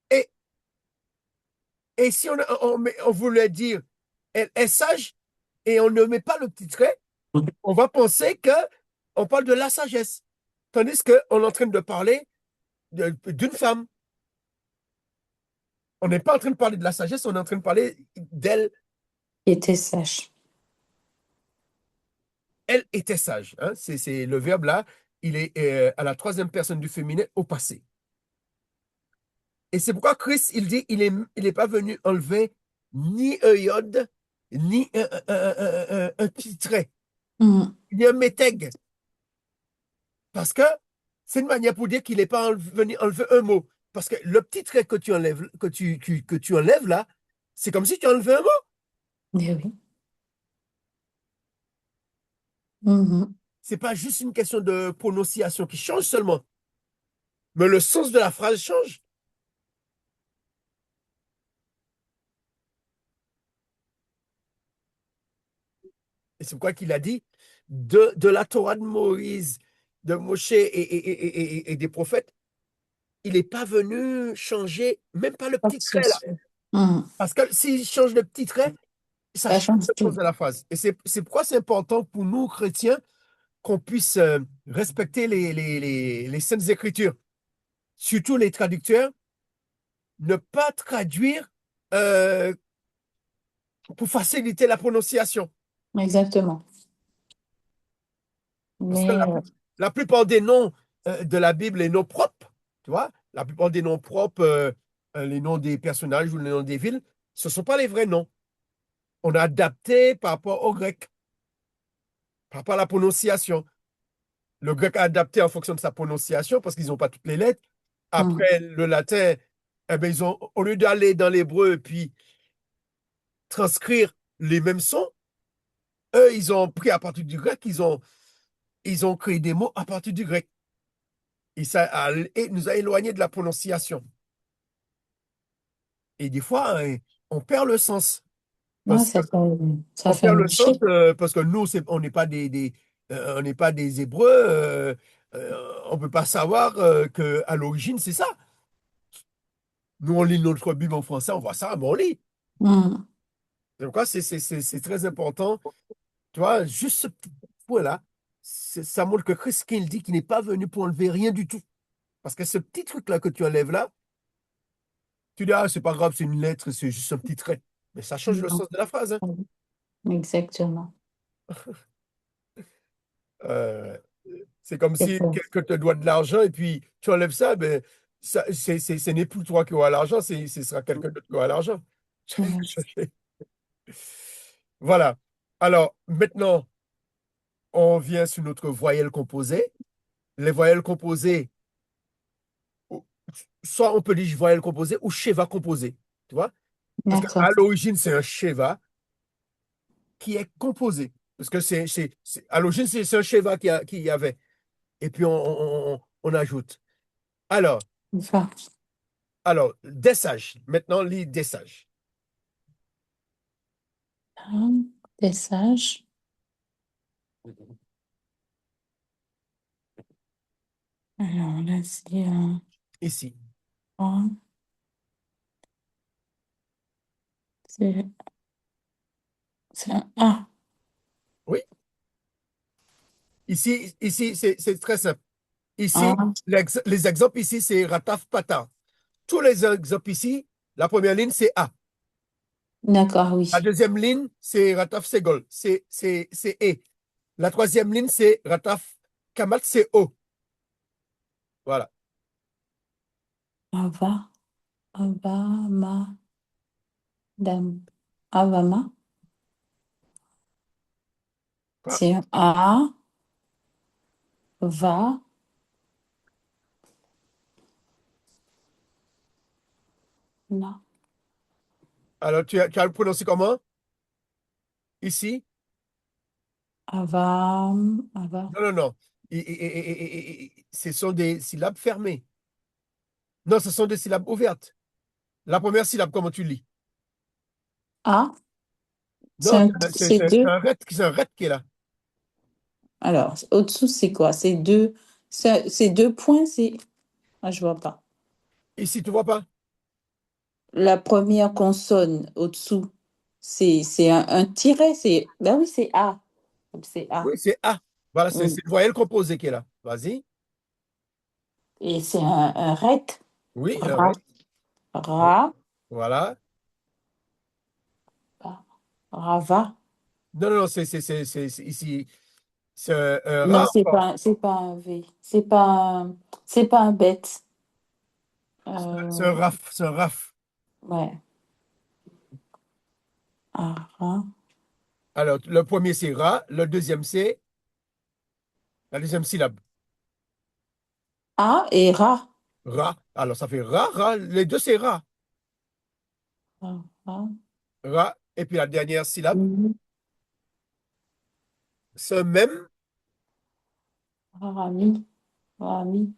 et, et si on voulait dire elle est sage et on ne met pas le petit trait, on va penser que on parle de la sagesse. Tandis qu'on est en train de parler d'une femme. On n'est pas en train de parler de la sagesse, on est en train de parler d'elle. Il était sage. Elle était sage. Hein. C'est le verbe là, il est à la troisième personne du féminin au passé. Et c'est pourquoi Christ, il dit, il est pas venu enlever ni un iode, ni un petit trait, Mm. ni un métègue. Parce que c'est une manière pour dire qu'il n'est pas venu enlever un mot. Parce que le petit trait que tu enlèves, que tu enlèves là, c'est comme si tu enlevais un mot. Eh oui. Mhm. C'est pas juste une question de prononciation qui change seulement, mais le sens de la phrase change. Et c'est pourquoi qu'il a dit de la Torah de Moïse, de Moshe et des prophètes, il n'est pas venu changer même pas le Pas de petit trait là. souci. Mm. Parce que s'il change le petit trait, ça Ça change change le sens tout. de la phrase. Et c'est pourquoi c'est important pour nous, chrétiens, qu'on puisse respecter les Saintes Écritures, surtout les traducteurs, ne pas traduire euh, pour faciliter la prononciation. Exactement. Parce que Mais la plupart des noms de la Bible, les noms propres, tu vois, la plupart des noms propres, les noms des personnages ou les noms des villes, ce ne sont pas les vrais noms. On a adapté par rapport au grec, par rapport à la prononciation. Le grec a adapté en fonction de sa prononciation parce qu'ils n'ont pas toutes les lettres. mm, Après, le latin, eh ben, au lieu d'aller dans l'hébreu et puis transcrire les mêmes sons, eux, ils ont pris à partir du grec, ils ont ils ont créé des mots à partir du grec. Et et nous a éloignés de la prononciation. Et des fois, on perd le sens. Ouais, Parce ça qu'on fait perd un le sens boucher. parce que nous, on n'est pas on n'est pas des Hébreux. On ne peut pas savoir qu'à l'origine, c'est ça. Nous, on lit notre Bible en français, on voit ça, mais on lit. Hmm. Donc, quoi, c'est très important. Tu vois, juste ce petit point-là, ça montre que Christ, qu'il dit qu'il n'est pas venu pour enlever rien du tout. Parce que ce petit truc-là que tu enlèves là, tu dis, ah, c'est pas grave, c'est une lettre, c'est juste un petit trait. Mais ça change le Non. sens de la phrase, hein. Exactement. Euh, c'est comme C'est si ça. quelqu'un te doit de l'argent et puis tu enlèves ça, ben, ce n'est plus toi qui auras l'argent, ce sera quelqu'un d'autre qui aura l'argent. Ouais. Voilà. Alors, maintenant, on vient sur notre voyelle composée. Les voyelles composées, ou- soit on peut dire voyelle composée ou schéma composé. Tu vois? Parce qu'à D'accord. l'origine, c'est un schéma qui est composé. Parce que à l'origine, c'est un schéma qui y avait. Et puis, on ajoute. Alors, Va. des sages. Maintenant, lis des sages. Des sages. Alors là, Ici. un, c'est c'est un A. Oui. Ici c'est très simple. Ici, A. les exemples ici, c'est Rataf Pata. Tous les exemples ici, la première ligne, c'est A. D'accord, La oui. deuxième ligne, c'est Rataf Segol. C'est E. La troisième ligne, c'est Rataf Kamat, c'est O. Voilà. Ava. Avama. Dam. Avama. Quoi? C'est un A. Va. Na. Alors, tu as le prononcé comment? Ici? Ava. Ava. Non, non, non. Ce sont des syllabes fermées. Non, ce sont des syllabes ouvertes. La première syllabe, comment tu lis? A. Non, C'est deux. c'est un ret qui est là. Alors, au-dessous, c'est quoi? C'est deux. C'est deux points, c'est. Ah, je vois pas. Ici, tu vois pas? La première consonne au-dessous, c'est un tiret, c'est. Ben oui, c'est A. C'est A. Oui, c'est A. Voilà, Mm. c'est le voyelle composé qui est là. Vas-y. Et c'est un ret. Oui, un Ra. ret. Ra. Voilà. Rava. Non, non, non, ici, c'est un Non, rat encore. c'est pas un V. C'est pas un bête. C'est un Euh, raf, c'est un raf. ouais. Ara. Alors, le premier, c'est ra. Le deuxième, c'est la deuxième syllabe. A et Ra. Ra. Alors, ça fait ra, ra. Les deux, c'est ra. Ra. Ra. Ra. Et puis la dernière syllabe, Mi. c'est un même. Rami. Rami.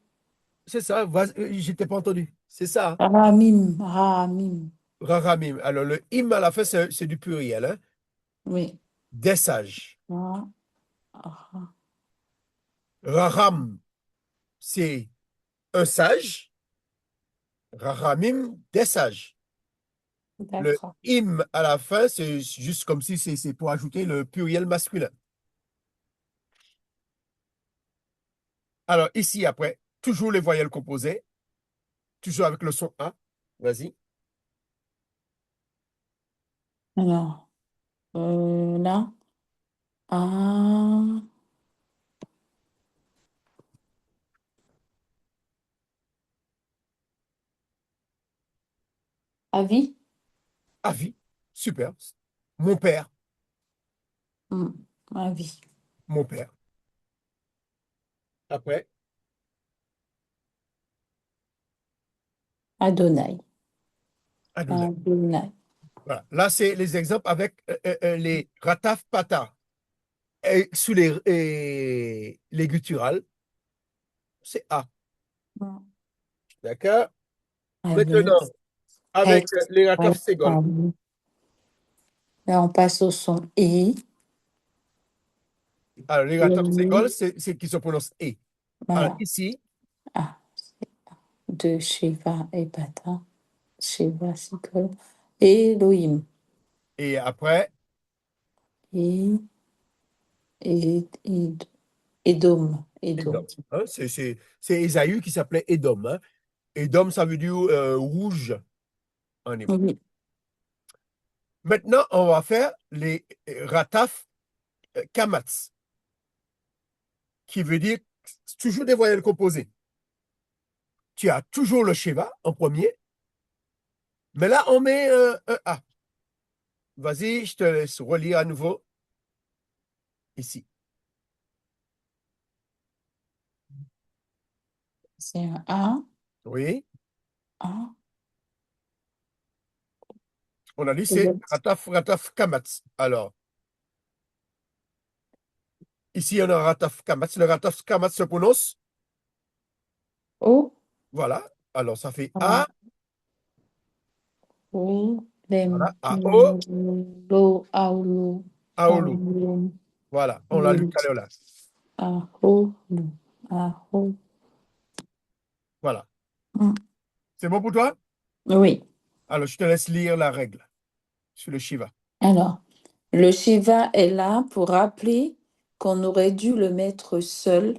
C'est ça. Je t'ai pas entendu. C'est ça, hein. Ramim. Ramim. Raramim. Alors, le im à la fin, c'est du pluriel, hein. Oui. Des sages. Ra. Ra. Raram, c'est un sage. Rahamim, des sages. Le D'accord. im à la fin, c'est juste comme si c'est pour ajouter le pluriel masculin. Alors ici, après, toujours les voyelles composées, toujours avec le son A. Vas-y. Alors, là. A. Avis. Avis. Super. Mon père. Avis. Mon père. Après, Adonai. Adonai. Adonai. Voilà. Là, c'est les exemples avec les rataf pata. Et sous les gutturales, c'est A. Mm. D'accord? Allez. Maintenant, avec Hex. les rataf Hex. ségol. Allez. Là, on passe au son E. Alors, les rataf Et ségol, c'est qui se prononce E. Alors, voilà. ici, A. De Shiva et Bata. Shiva, Sikol. Elohim. et après, Et, et, Edom. Édom. Edom. Hein, c'est Ésaü qui s'appelait Édom. Hein. Édom, ça veut dire rouge en hébreu. Oui. Maintenant, on va faire les rataf kamatz, qui veut dire toujours des voyelles composées. Tu as toujours le Sheva en premier, mais là, on met un A. Vas-y, je te laisse relire à nouveau ici. C'est un A. Oui, A. on a dit c'est Et rataf kamatz. Alors, ici, on a rataf kamatz. Le rataf kamatz se prononce. O. Voilà. Alors, ça fait A. A. O. Voilà. Lem. A-O, Lo. Aolo. Aolo. Aolo. Voilà. On l'a lu Lem. tout à l'heure là. Aolo. Aolo. Voilà. Mm. C'est bon pour toi? Oui. Alors, je te laisse lire la règle sur le Shiva. Alors, le Shiva est là pour rappeler qu'on aurait dû le mettre seul.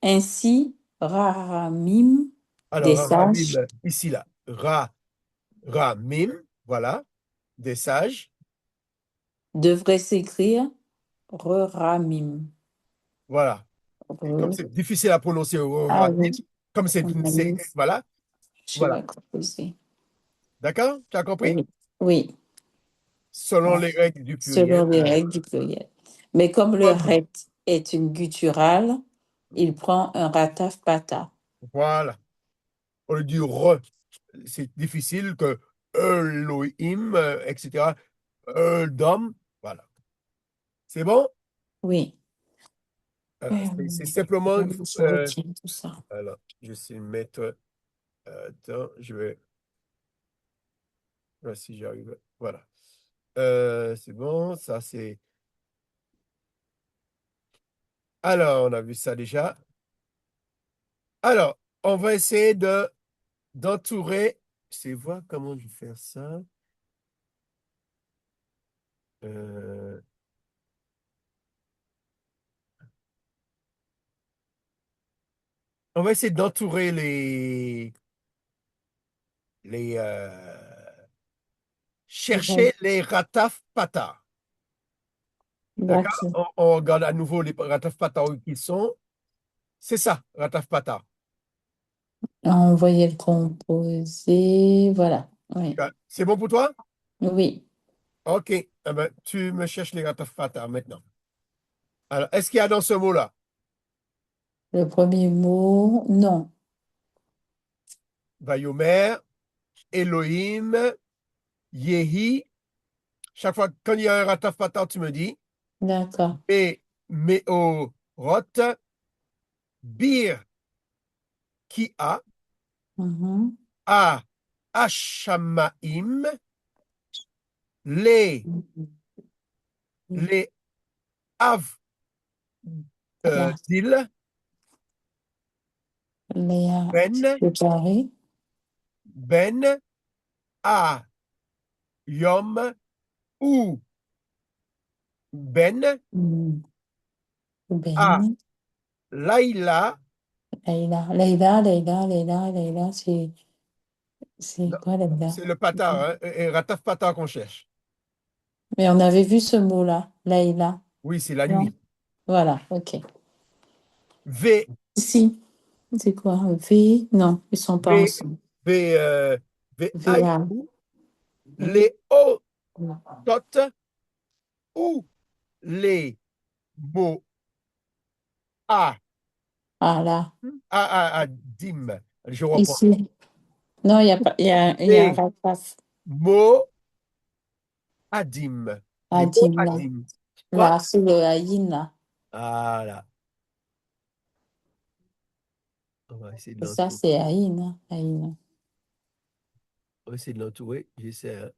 Ainsi, Rahamim, des Alors, sages, Ramim, ici là. Mim. Voilà. Des sages. devrait s'écrire Re-Ramim. Voilà. Et comme Re. c'est difficile à prononcer au Ah Ramim, oui, comme on a mis voilà. Voilà. Shiva composé. D'accord? Tu as compris? Oui, oui, Selon ouais, les règles du pluriel. selon les règles du pluriel. Mais comme le Comme. ret est une gutturale, il prend un rataf pata. Voilà. On le dit re. C'est difficile que Elohim, etc. Eldom. Voilà. C'est bon? Oui. C'est simplement. Je retiens tout ça. Alors, je vais essayer de mettre. Attends, je vais. Si j'arrive. Voilà. C'est bon. Ça, c'est. Alors, on a vu ça déjà. Alors, on va essayer d'entourer. C'est voir comment je vais faire ça. Euh, on va essayer d'entourer les chercher les rataf pata. D'accord? D'accord. On regarde à nouveau les rataf pata où ils sont. C'est ça, rataf pata. Envoyer le composé. Voilà. Oui. C'est bon pour toi? Oui. OK. Eh ben, tu me cherches les rataf pata maintenant. Alors, est-ce qu'il y a dans ce mot-là? Le premier mot, non. Vayomer, Elohim, Yehi. Chaque fois, quand il y a un rataf pata, tu me dis. D'accord. Et Meorot, Bir, qui Mhm. a, Hashamaim, les, les Av, Voilà. Dil, Léa, tu Ben, peux parler. Ben, A, Yom, ou Ben, Hmm. A, Ben. Laïla. Leïla. Leïla, Leïla, Leïla, Leïla, c'est Non, quoi Leïla? c'est le pata, hein, et rataf pata qu'on cherche. Mais on avait vu ce mot-là, Leïla. Oui, c'est la Non? nuit. Voilà, ok. V, Ici, c'est quoi? V? Non, ils sont pas V, ensemble. V, V, I, VA. ou, Oui. les O, tot, ou les mots A, Ah là, Dim. Je reprends. ici. Non, il y a pas, il y a un Les rataf. mots Adim. Les mots Adim là. Adim. Quoi? Là, c'est le Aïn là. Voilà. On va essayer de Ça, l'entourer. c'est Aïn, hein, Aïn. On va essayer de l'entourer. J'essaie, hein.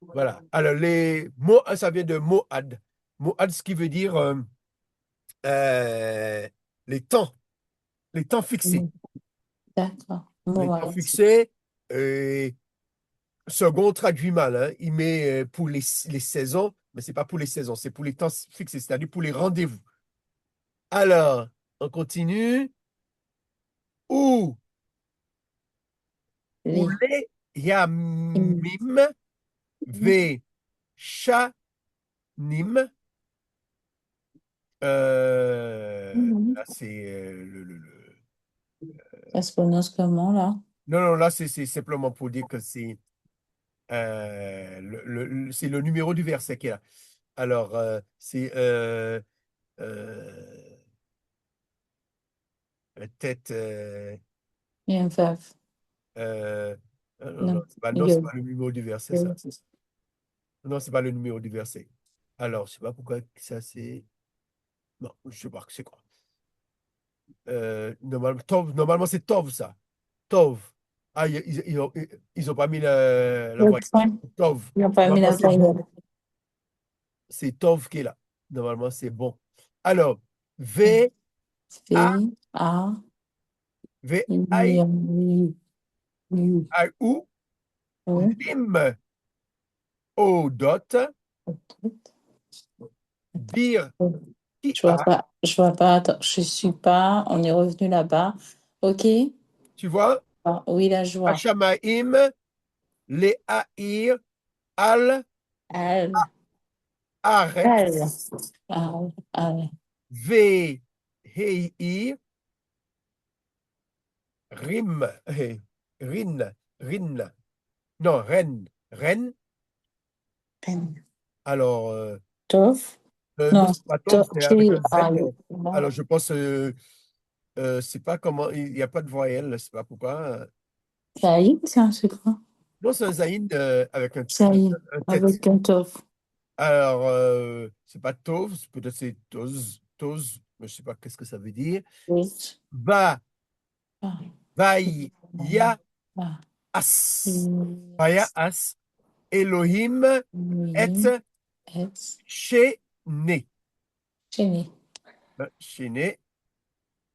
Voilà. Alors, les mots, ça vient de Moad. Moad, ce qui veut dire euh, les temps, les temps fixés. Mm. D'accord. Les temps Mourad. fixés, euh, second traduit mal, hein. Il met pour les saisons, mais c'est pas pour les saisons, c'est pour les temps fixés, c'est-à-dire pour les rendez-vous. Alors, on continue. Ou, ou Les. les yamim, Mm. ve shanim, Mhm. là, c'est Ça se prononce comment, là? non, non, là, c'est simplement pour dire que c'est c'est le numéro du verset qui est là. Alors, c'est euh, tête. Il y a un Vav. Euh, non, non, Non. non, c'est pas Yod. le numéro du verset, ça. Yod. Non, c'est pas le numéro du verset. Alors, je sais pas pourquoi ça c'est. Non, je sais pas que c'est quoi. Normalement, c'est Tov, ça. Tov. Ah, ils ont pas mis la Le voyelle. point. Tov. Il n'y a pas mis Normalement, la c'est bon. voyelle. C'est Tov qui est là. Normalement, c'est bon. Alors, V, A, V, A, V, I, I, U, I, U, O. Lim, O, dot, Bir, Ki, Je vois A. pas, je vois pas, attends, je suis pas, on est revenu là-bas. Ok? Tu vois? Ah, oui, la joie. Hachamaim, Le, Aïr, Al, Al, al, Aretz, al. V, Hei, Rim, Rin, Rin, non, Ren, Ren. Pen. Alors, Tov. non, Non, c'est pas Tov, Tov, c'est avec T, un Z. A, Alors, je pense, c'est pas comment, il n'y a pas de voyelle, c'est pas pourquoi. Saïd, c'est quoi? Non, c'est un Zaïn avec Saïd, un tête. avec un Tov. Alors, c'est pas Tov, peut-être c'est Toz, Toz, mais je sais pas qu'est-ce que ça veut dire. Oui. Va, Ah, vai, ya, ah, as. Vaya, yes. as. Elohim, et, Oui. S. chéné. Chéni. Chéné,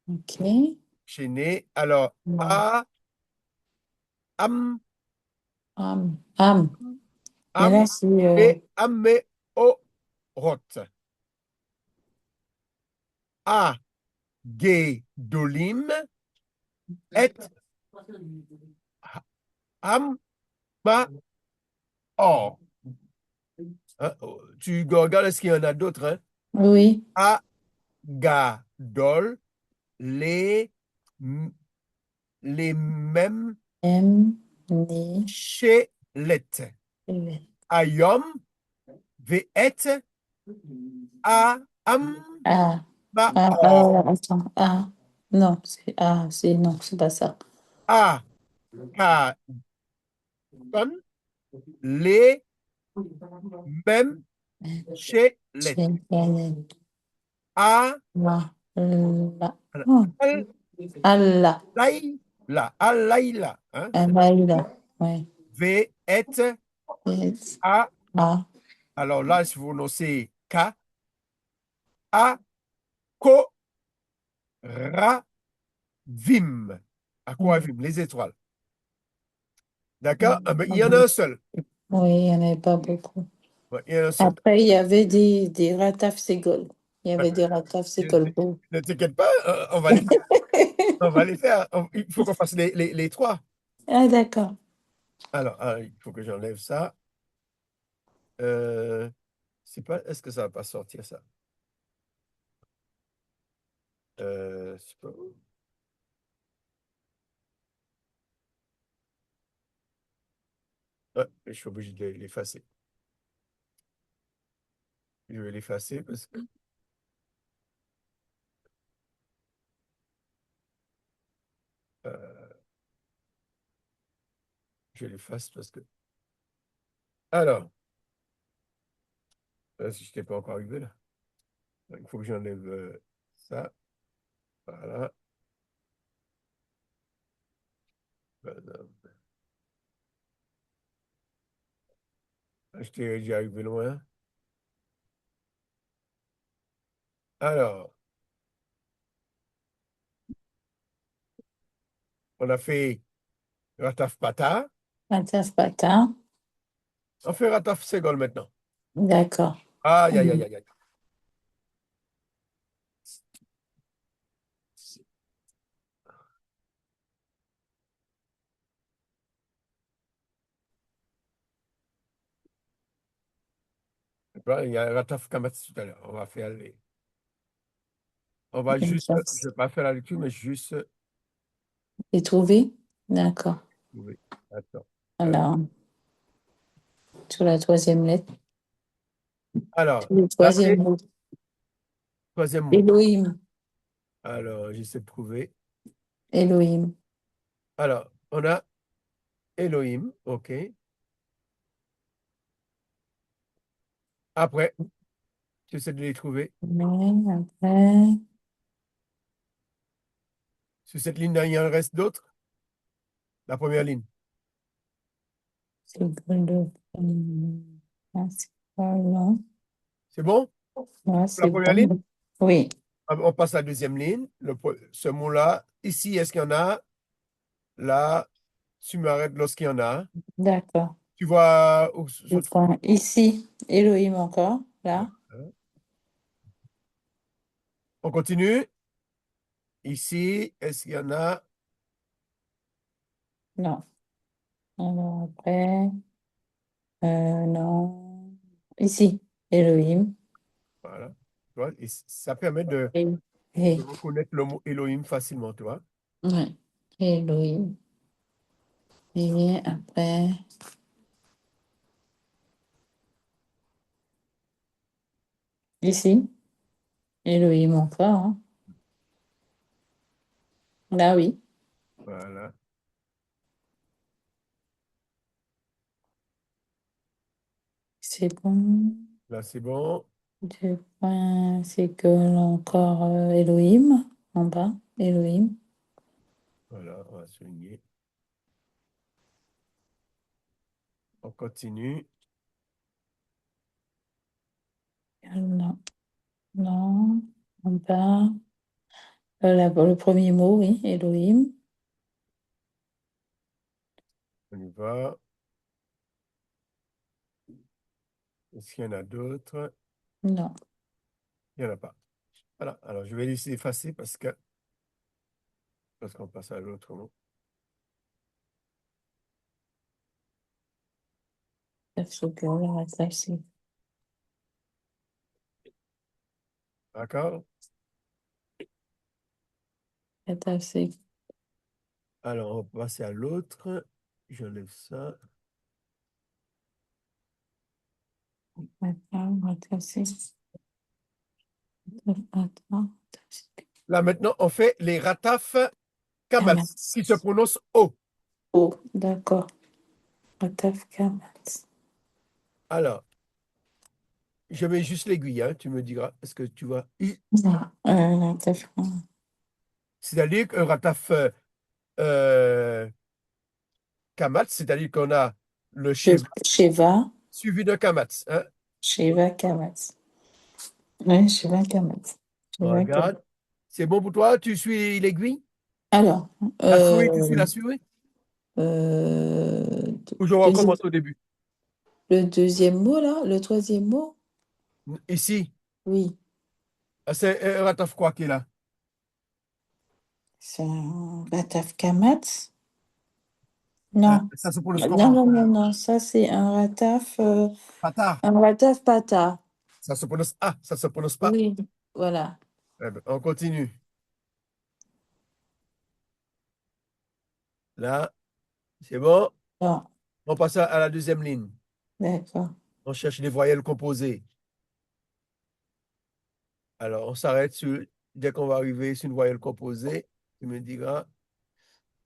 Ok. chéné. Alors, Bon. a, am, Am. Am. Mais am, là, c'est me, amme, o, rot. A, ge, dolim, et, am, ma, or. Hein, tu regardes est-ce qu'il y en a d'autres, hein? oui. A, ga, dol, les, m- les mêmes M. Né. chez Ayom, ve'et, a, am, Ah. ma, Ah, or. attends. Ah. Non, c'est ah, c'est non, c'est pas ça. A, ka, don, les mêmes chez C'est N. A, La. La. Oh. al, Allah. laïla, alaïla, hein? Allah. Ouais. Ve'et, S. a, A. alors là, si vous prononcez K, a, ko, ra, vim. Aquavim, les étoiles. D'accord? Ah, mais il y en a un seul. Oui, il n'y en avait pas beaucoup. Ouais, il y en a un seul. Après, il y avait des rataf ségol. Il y Ouais. avait des rataf Ne ségol beaux. ne t'inquiète pas, on va les faire. On va les faire. Il faut qu'on fasse les trois. Ah, d'accord. Alors, il faut que j'enlève ça. Euh, c'est pas, est-ce que ça va pas sortir ça? C'est pas- je suis obligé de l'effacer. Je vais l'effacer parce que euh, je l'efface parce que. Alors, Si je t'ai pas encore arrivé là. Il faut que j'enlève ça. Voilà. Voilà. Je t'ai déjà arrivé loin. Alors, on a fait Rataf Pata. Mataf Pata. On fait Rataf Segol maintenant. D'accord. Aïe, aïe, aïe, aïe, aïe. Voilà, il y a Rataf Kamatz tout à l'heure. On va faire les. On va juste. Je ne vais pas faire la lecture, mais juste. J'ai trouvé? D'accord. Oui. Attends. Euh, Alors, sur la troisième lettre. alors, Le là, troisième c'est mot. troisième mot. Elohim. Alors, j'essaie de trouver. Elohim. Alors, on a Elohim. OK. Après, j'essaie de les trouver. Mais après, Sur cette ligne-là, il y en reste d'autres. La première ligne. c'est le principal, non? C'est bon? Ouais, La c'est première ligne? bon. Oui, On passe à la deuxième ligne. Ce mot-là, ici, est-ce qu'il y en a? Là, tu m'arrêtes lorsqu'il y en a. d'accord. Tu vois où Je se trouve? prends ici, Elohim encore, Voilà. là. On continue. Ici, est-ce qu'il y en a? Non. Alors après, non. Ici, Elohim. Voilà. Tu vois, et ça permet Et, de et, reconnaître le mot Elohim facilement, tu vois. ouais, Elohim. Et après, ici, Elohim encore, hein. Là, oui, Voilà. c'est bon. Là, c'est bon. Deux points, c'est que encore Elohim en bas, Elohim. Voilà, on va souligner. On continue. Non, non, en bas. Le premier mot, oui, Elohim. On y va. Est-ce qu'il y en a d'autres? Non, Il n'y en a pas. Voilà. Alors, je vais laisser effacer parce qu'on passe à l'autre mot. c'est que là, D'accord? c'est Alors, on va passer à l'autre. J'enlève ça. Là, maintenant, on fait les rataf kamats, qui se prononcent O. Oh, d'accord. Ataf Kamat. Alors, je mets juste l'aiguille, hein, tu me diras, est-ce que tu vois? Non, Ataf C'est-à-dire qu'un rataf euh, kamat, c'est-à-dire qu'on a le chef Sheva, suivi d'un kamat, hein. Sheva Kamat. Oui, Sheva Kamat. On Sheva Kamat. regarde. C'est bon pour toi? Tu suis l'aiguille? Alors, La souris, tu suis la souris? euh, Ou je deuxième- recommence au début? le deuxième mot, là, le troisième mot, Ici, oui, c'est un rataf quoi qui est là? c'est un Ataf Kamat. Non, Ça se prononce non, comment? non, non, non, ça c'est Patard. un Rataf Pata. Ça se prononce A, ça se prononce pas. Oui, voilà. Eh ben, on continue. Là, c'est bon. Bon, On passe à la deuxième ligne. d'accord. On cherche les voyelles composées. Alors, on s'arrête dès qu'on va arriver sur une voyelle composée. Tu me diras,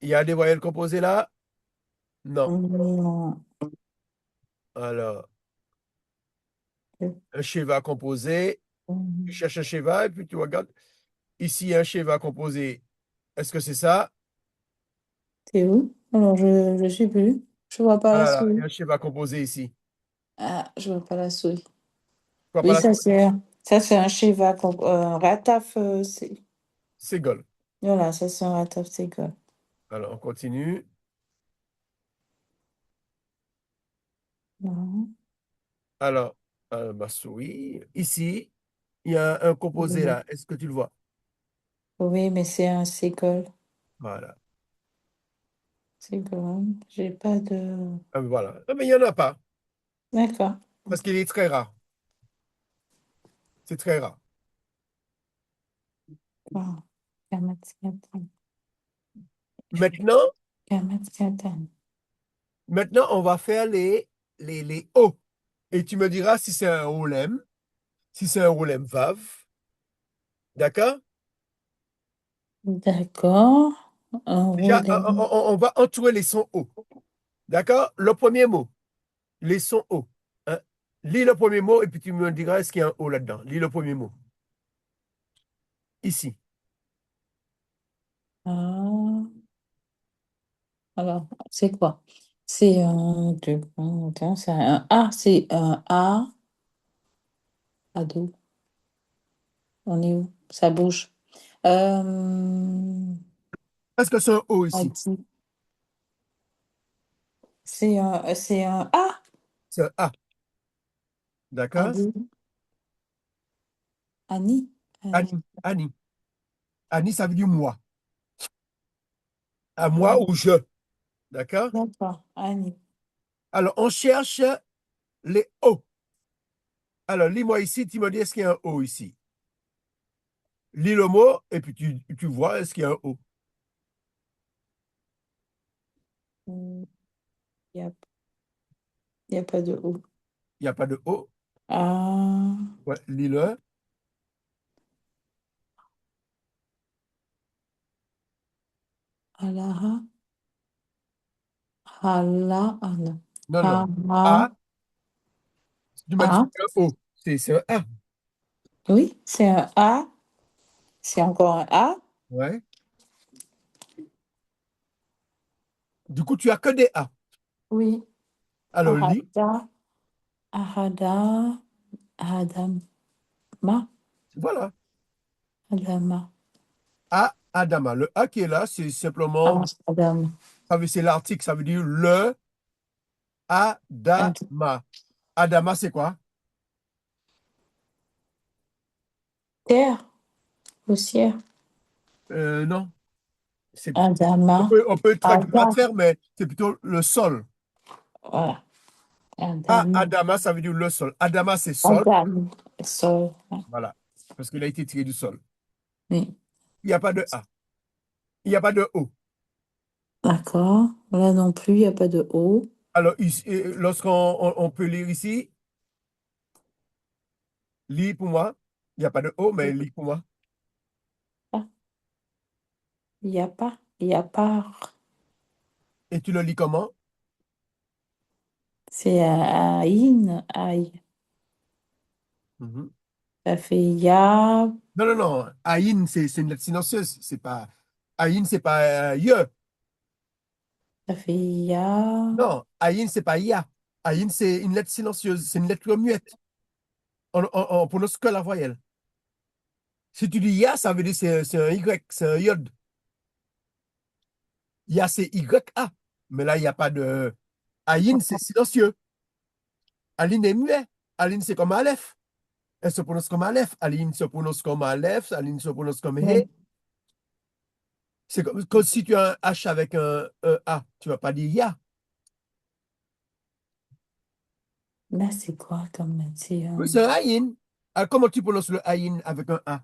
il y a des voyelles composées là? Non. Non, Alors, Un Sheva composé. Tu cherches un Sheva et puis tu regardes. Ici, un Sheva composé. Est-ce que c'est ça? C'est où? Alors, je sais plus. Je vois pas la Voilà, il y a souris. un Sheva composé ici. Ah, je vois pas la souris. Tu vois pas Oui, la souris? ça c'est un Shiva, un Rataf, C'est Gol. voilà, ça c'est un Rataf Segal. Alors, on continue. Non. Alors, ma souris. Ici, il y a un composé Oui, là. Est-ce que tu le vois? oui, mais c'est un Segal. Voilà. Segal. J'ai pas de. Voilà. Ah, mais il n'y en a pas. D'accord. Parce qu'il est très rare. C'est très rare. Wow. Kamatskatan. Maintenant, Kamatskatan. maintenant, on va faire les O. Et tu me diras si c'est un Olem, si c'est un Olem Vav. D'accord? D'accord. Un Déjà, roulem. on va entourer les sons O. D'accord? Le premier mot, les sons O. Hein? Lis le premier mot et puis tu me diras est-ce qu'il y a un O là-dedans. Lis le premier mot. Ici. Ah. Alors, c'est quoi? C'est un, deux, attends, c'est un A, c'est un A. Ado. On est où? Ça bouge. Est-ce que c'est un O ici? Adi. C'est un A. C'est un A. D'accord? Adi. Annie. Annie. Annie. Annie, ça veut dire moi. À moi Ouais. ou je. D'accord? D'accord. Annie. Alors, on cherche les O. Alors, lis-moi ici, tu me dis est-ce qu'il y a un O ici? Lis le mot et puis tu vois est-ce qu'il y a un O. Il n'y a, y a pas de O. Il n'y a pas de O. Ah. Ouais, lis-le. Alaha. Hala. Ah non. Non, non. Hara. A, tu m'as dit A. un O. C'est un A. Oui, c'est un A. C'est encore un A. Ouais. Du coup, tu as que des A. Oui. Alors, lis. Ahada. Ahada. Adama. Voilà. Adama. A, Adama. Le A qui est là, c'est simplement, Ah, Adam. c'est l'article, ça veut dire le Adama. Adama, c'est quoi? Terre, poussière. Non. C'est, Adama. on peut traduire la Adam. terre, mais c'est plutôt le sol. Voilà. A, Adama. Adama, ça veut dire le sol. Adama, c'est sol. Adam. Sol. Voilà. Parce qu'il a été tiré du sol. Oui. Il n'y a pas de A. Il n'y a pas de O. D'accord. Là non plus, il n'y a pas de O. Alors, ici, lorsqu'on on peut lire ici, lis pour moi. Il n'y a pas de O, mais lis pour moi. Ah, il n'y a pas. Il n'y a pas. Et tu le lis comment? C'est Aïn. Aïe. Mhm. Ça fait Ya. Non, non, non. Aïn, c'est une lettre silencieuse. C'est pas. Aïn, c'est pas ye. Ça fait Ya. Non, Aïn, c'est pas ya. Aïn, c'est une lettre silencieuse. C'est une lettre muette. On prononce que la voyelle. Si tu dis ya, ça veut dire c'est un Y, c'est un yod. Ya, c'est Y-A. Mais là, il n'y a pas de. Aïn, c'est silencieux. Aline est muet. Aline, c'est comme Aleph. Elle se prononce comme Aleph. Aline se prononce comme Aleph. Aline se prononce comme He. Oui. C'est comme si tu as un H avec un A. Tu ne vas pas dire Ya. Là, c'est quoi comme. C'est Oui, c'est un Aïn. Alors, comment tu prononces le Aïn avec un A?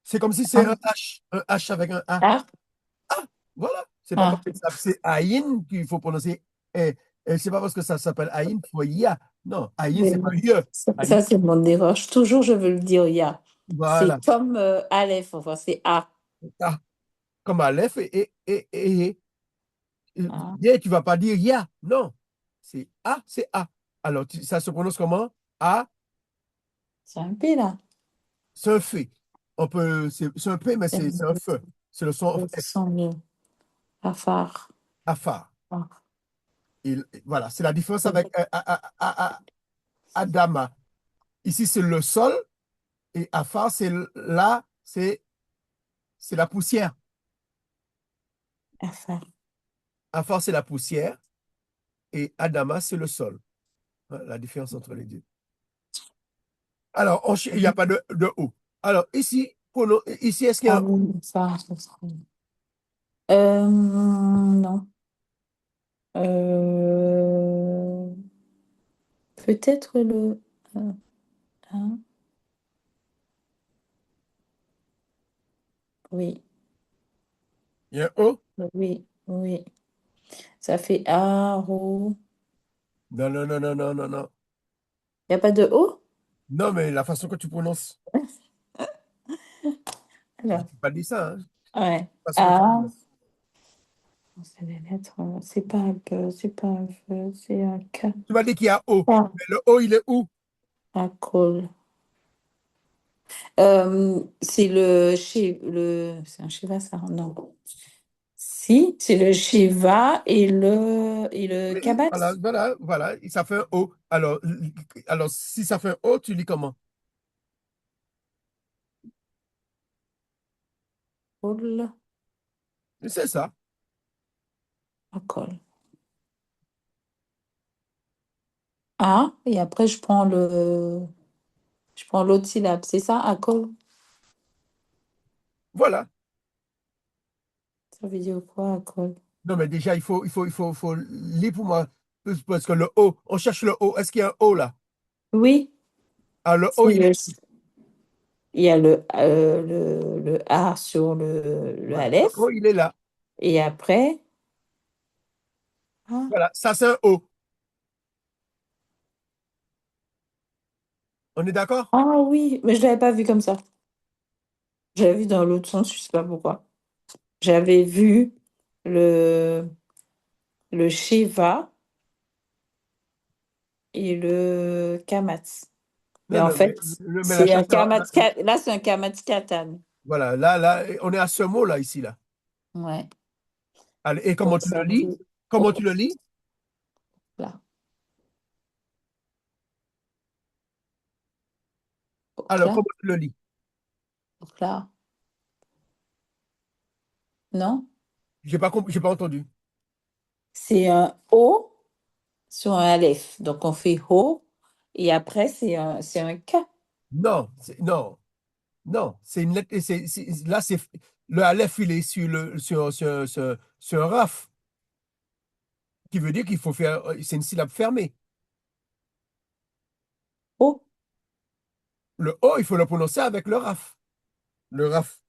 C'est comme si c'est Ah. Un H avec un A. Ah. Ah, voilà. C'est pas comme Ah. ça. C'est Aïn qu'il faut prononcer. Et c'est pas parce que ça s'appelle Aïn qu'il faut Ya. Non, Aïn, Oui, c'est pas non. Ye. Aïn, Ça, c'est mon erreur. Toujours, je veux le dire Ya. C'est voilà. comme Aleph, enfin, c'est A. Ah, comme Aleph et Ah. Ye, tu vas pas dire Ya. Non. C'est A, c'est A. Alors, ça se prononce comment? A, C'est un P là. c'est un fait. C'est un P, mais c'est un feu. C'est le son Le F, son de Afar. Afar. Ah. Voilà, c'est la différence avec Adama. Ici, c'est le sol et Afar, là, c'est la poussière. Afar. Afar, c'est la poussière et Adama, c'est le sol. Voilà la différence entre les deux. Alors, il n'y a pas de O. Alors, ici, ici est-ce qu'il y a Ah un O? oui, ça serait- non. Euh, peut-être le un. Oui, Il y a un O? oui, oui. Ça fait A, O. Non, non, non, non, non, non, non. Il n'y a pas de O? Non, mais la façon que tu prononces, je Alors, t'ai pas dit ça, hein. ouais. La façon que tu A. prononces. C'est les lettres. C'est pas un G, c'est pas un V, c'est un K. Tu m'as dit qu'il y a O. Ah, Mais le O, il est où? un col. C'est le c'est un Shiva, ça? Non. Si, c'est le Shiva et le Oui, voilà, Kabbalah. voilà, voilà. Ça fait un O. Alors, si ça fait un O, tu lis comment? Col, C'est ça. un col. A, et après je prends l'autre syllabe, c'est ça, un col? Voilà. Ça veut dire quoi, un col? Non, mais déjà, il faut lire pour moi. Parce que le O, on cherche le O. Est-ce qu'il y a un O là? Oui, Ah, le O, c'est il y a le A sur le voilà. Le Aleph, O, il est là. et après, ah, Voilà, ça, c'est un O. On est d'accord? ah oui, mais je l'avais pas vu comme ça. Je l'avais vu dans l'autre sens, je sais pas pourquoi. J'avais vu le, le Shiva et le Kamatz. Mais Non, en non, fait, mais la c'est un chanson, Kamatz, là, c'est un Kamatz Katan. voilà, là, on est à ce mot-là, ici, là. Ouais. Allez, et comment Donc, tu ça le me lis? dit, Comment tu oh, le lis? là, oh, Alors, là, comment tu le lis? oh, là. Non? J'ai pas entendu. C'est un O sur un Aleph. Donc, on fait O et après, c'est un K. Non, non, non, c'est une lettre. Là, c'est le Aleph, il est sur un RAF, qui veut dire qu'il faut faire. C'est une syllabe fermée. O, Le O, il faut le prononcer avec le RAF. Le RAF.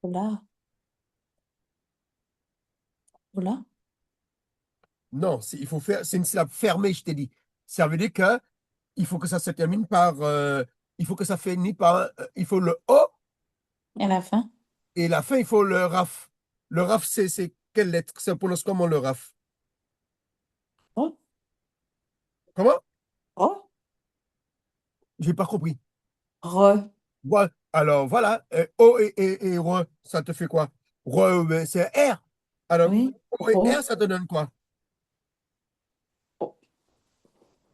là, là. Non, il faut faire. C'est une syllabe fermée, je t'ai dit. Ça veut dire que il faut que ça se termine par. Il faut que ça finisse par. Il faut le O Et à la fin? et la fin, il faut le RAF. Le RAF, c'est quelle lettre? Ça prononce comment le RAF? O, Comment? O, J'ai pas compris. re. Ouais. Alors voilà, O et re, ça te fait quoi? Re, ben, c'est R. Alors, Oui. O et O, R, ça te donne quoi? O,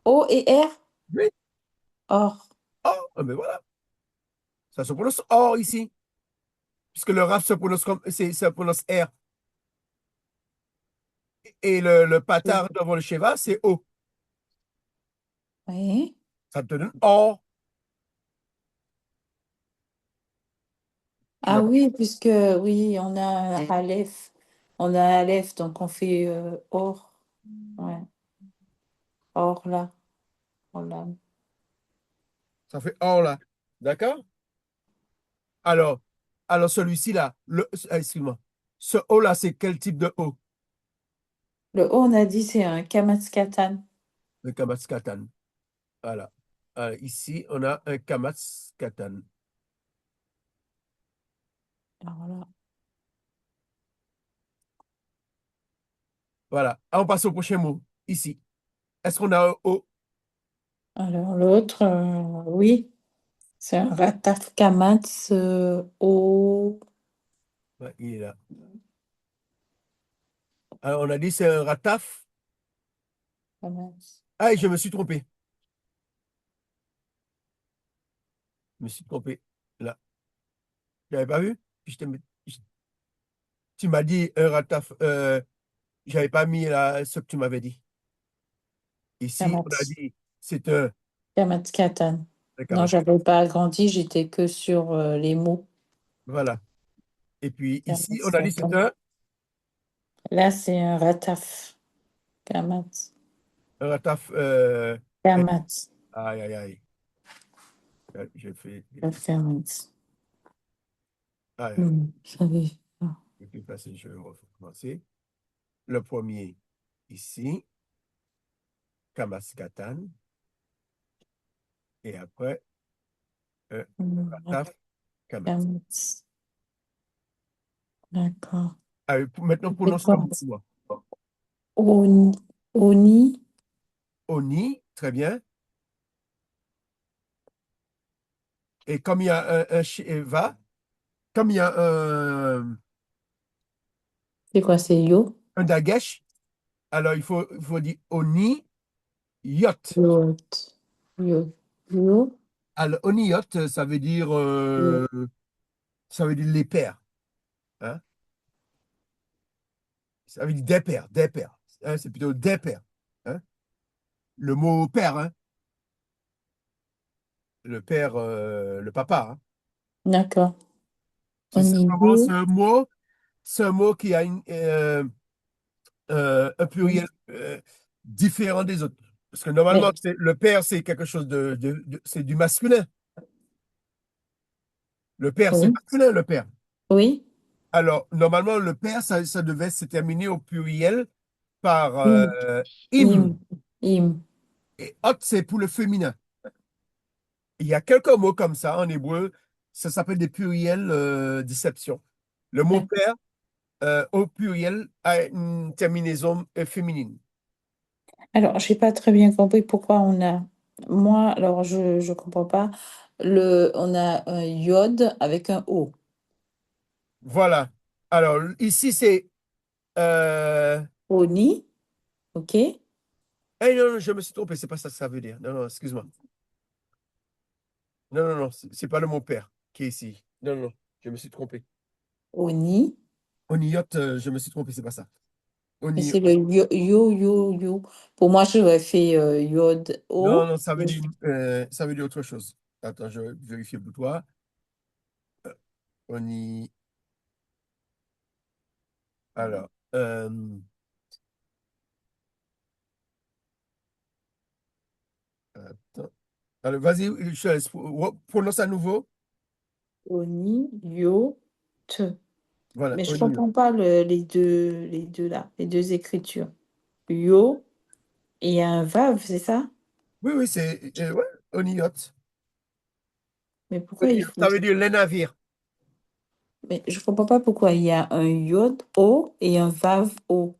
O et R. Oui. Or. Oh, ah ben voilà. Ça se prononce or ici. Puisque le RAF se prononce comme, ça prononce R. Et le patard devant le Sheva, c'est O. Oui. Ça te donne or. Tu Ah l'as pas? oui, puisque oui, on a un Aleph. On a un Aleph, donc on fait or. Ouais. Or là. Or là. Ça fait or là. D'accord? Alors, alors celui-ci là, excuse-moi. Ce O là, c'est quel type de O? Le O, on a dit, c'est un Kamatskatan. Le Kamaskatan. Voilà. Ici, on a un Kamaskatan. Alors là. Voilà. Ah, on passe au prochain mot. Ici. Est-ce qu'on a un O? Alors, l'autre, oui, c'est un ratafkamat au Ouais, il est là. Alors, on a dit c'est un rataf. kamat. Ah, et je me suis trompé. Je me suis trompé. Là. Tu n'avais pas vu? Je t'ai mis- je- Tu m'as dit un rataf. J'avais pas mis là ce que tu m'avais dit. Ici, on a Kamat. dit c'est un Kamat katan. Non, kamat. j'avais pas agrandi, j'étais que sur les mots. Voilà. Et puis ici, Kamat on a dit c'est katan. Là, c'est un rataf. Kamat. un rataf. Kamat. Aïe, aïe, aïe. J'ai fait. Kamat. Aïe, aïe. Hmm, ça veut dire- Je vais passer, je vais recommencer. Le premier, ici, Kamaskatan. Et après, Rataf, Kamat. Kamat. D'accord. Ah, maintenant, C'est prononce le quoi? mot pour moi. Oni. Oni. Oni, très bien. Et comme il y a va, comme il y a C'est quoi? C'est yo? un dagesh, alors il faut dire Oni, Yot. Yot. Yo. Yo. Alors, Oni, Yot, Yo. ça veut dire les pères. Hein? Ça veut dire des pères, des pères. Hein, c'est plutôt des pères. Hein? Le mot père, hein? Le père, le papa. Hein? D'accord. C'est simplement Onigo. ce mot qui a un pluriel différent des autres. Parce que normalement, Mais le père, c'est quelque chose c'est du masculin. Le père, c'est oui. masculin, le père. Oui. Alors, normalement, le père, ça devait se terminer au pluriel par Im. im. Im. Im. Et hot, c'est pour le féminin. Il y a quelques mots comme ça en hébreu. Ça s'appelle des pluriels déception. Le mot D'accord. père, au pluriel, a une terminaison féminine. Alors, j'ai pas très bien compris pourquoi on a. Moi, alors je comprends pas. On a un iode avec un O. Voilà. Alors, ici, c'est Oni, ok. non, non, je me suis trompé, c'est pas ça que ça veut dire. Non, non, excuse-moi. Non, non, non, c'est pas le mot père qui est ici. Non, non, non, je me suis trompé. Oni, Oniyot, je me suis trompé, c'est pas ça. mais Oni, c'est le yo. Pour moi, j'aurais fait iode non, O. non, ça veut dire autre chose. Attends, je vais vérifier pour toi. Oni, alors, attends. Alors, vas-y, je te laisse. Prononce à nouveau. Oni, yo, te. Voilà, Mais je Oniyot. comprends pas les deux là, les deux écritures. Yo et un vav, c'est ça? Oui, oui, c'est ouais, Oniyot. Mais pourquoi il Oniyot, faut. ça veut dire les navires. Mais je comprends pas pourquoi il y a un yod O et un vav O.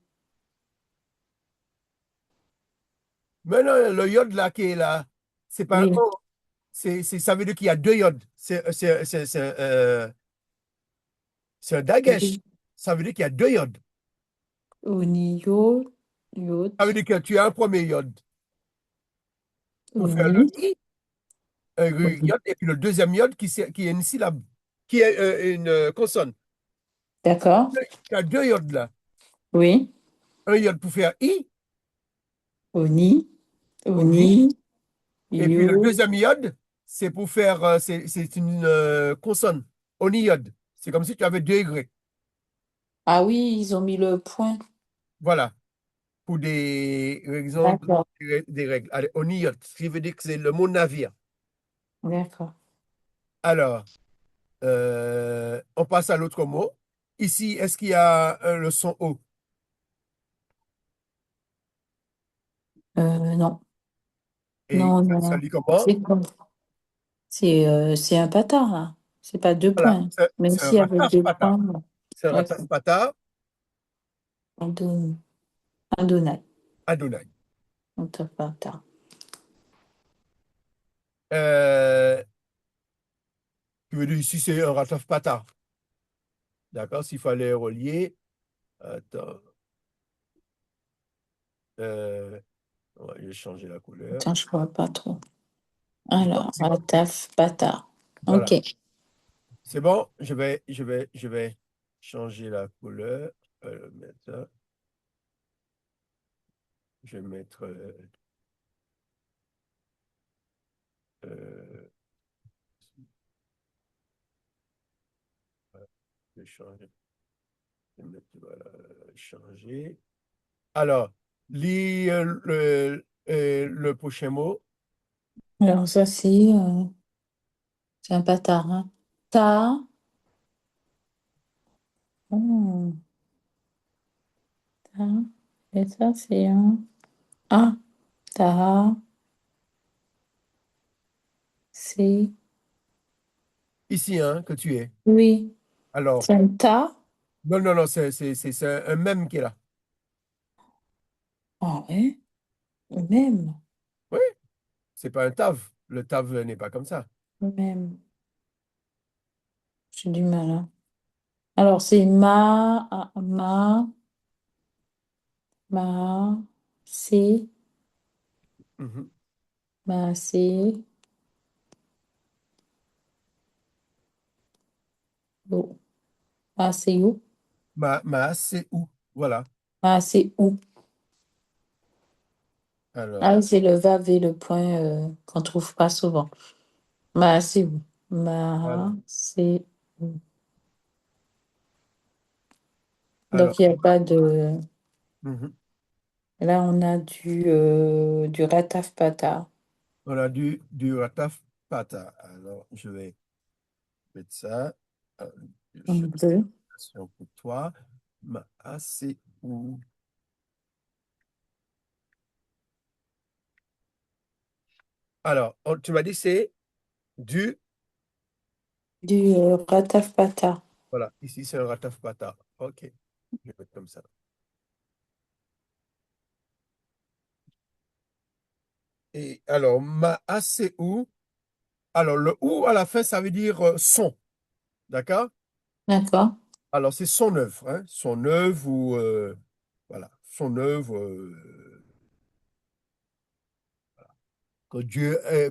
Mais non, le iode là qui est là, c'est pas un Oui. O. Ça veut dire qu'il y a deux iodes. C'est un dagesh. Oui. Ça veut dire qu'il y a deux iodes. Oni yo, yod, Ça veut dire que tu as un premier iode pour faire le oni. i, un Oui. iode, et puis le deuxième iode qui est une syllabe, qui est une consonne. D'accord. Tu as deux iodes là. Oui. Un iode pour faire i, Oni, oni, oni, et puis le yo. deuxième iode, c'est pour faire, c'est une consonne, oniode. C'est comme si tu avais deux Y. Ah oui, ils ont mis le point. Voilà, pour des raisons, D'accord. des règles. Allez, oniode, ce qui veut dire que c'est le mot navire. D'accord. Alors, on passe à l'autre mot. Ici, est-ce qu'il y a le son O? Non. Et Non, ça non. lit comment? C'est un patard, là. C'est pas deux Voilà, points. Même c'est un s'il y avait rataf deux pata. points. C'est un D'accord. rataf pata. Pardon. Adonai. Adonai. Antapata. Euh, Tu veux dire ici, c'est un rataf pata. D'accord? S'il fallait relier. Attends. Ouais, j'ai changé la couleur. Attends, je vois pas trop. C'est bon? Alors, C'est bon? Rataf Bata. Ok. Voilà. C'est bon? Je vais changer la couleur. Mettre je vais mettre. Euh, je vais changer. Je vais mettre, voilà, changer. Alors, lis le prochain mot. Alors, ça, c'est un bâtard, hein. Ta. Oh, ta. Et ça, c'est un. Ah, ta. C'est. Ici, hein, que tu es. Oui. Alors, C'est un ta. non, non, non, c'est un même qui est là. Ah, ouais. Même. Oui, c'est pas un tav. Le tav n'est pas comme ça. Même. J'ai du mal, hein. Alors, c'est ma. Ah, ma. C'est. Mhm. Ma. C'est. Oh. Ma. C'est où? C'est où? Voilà. Ma. C'est où? Ah, Alors, c'est le va et le point qu'on trouve pas souvent. Ma. C'est où? voilà. Ma. C'est où? Alors, Donc, il n'y a pas de. mhm. Là, on a du ratafpata. On a du rataf pata. Alors, je vais mettre ça. Euh, Je Un cherche peu. une citation pour toi. C'est où? Alors, tu m'as dit c'est du. Du ratafpata. Voilà, ici c'est un rataf pata. Ok, je vais mettre comme ça. Et alors, c'est où? Alors, le ou à la fin, ça veut dire son. D'accord? D'accord. Alors, c'est son œuvre, hein, son œuvre ou voilà, son œuvre. Quand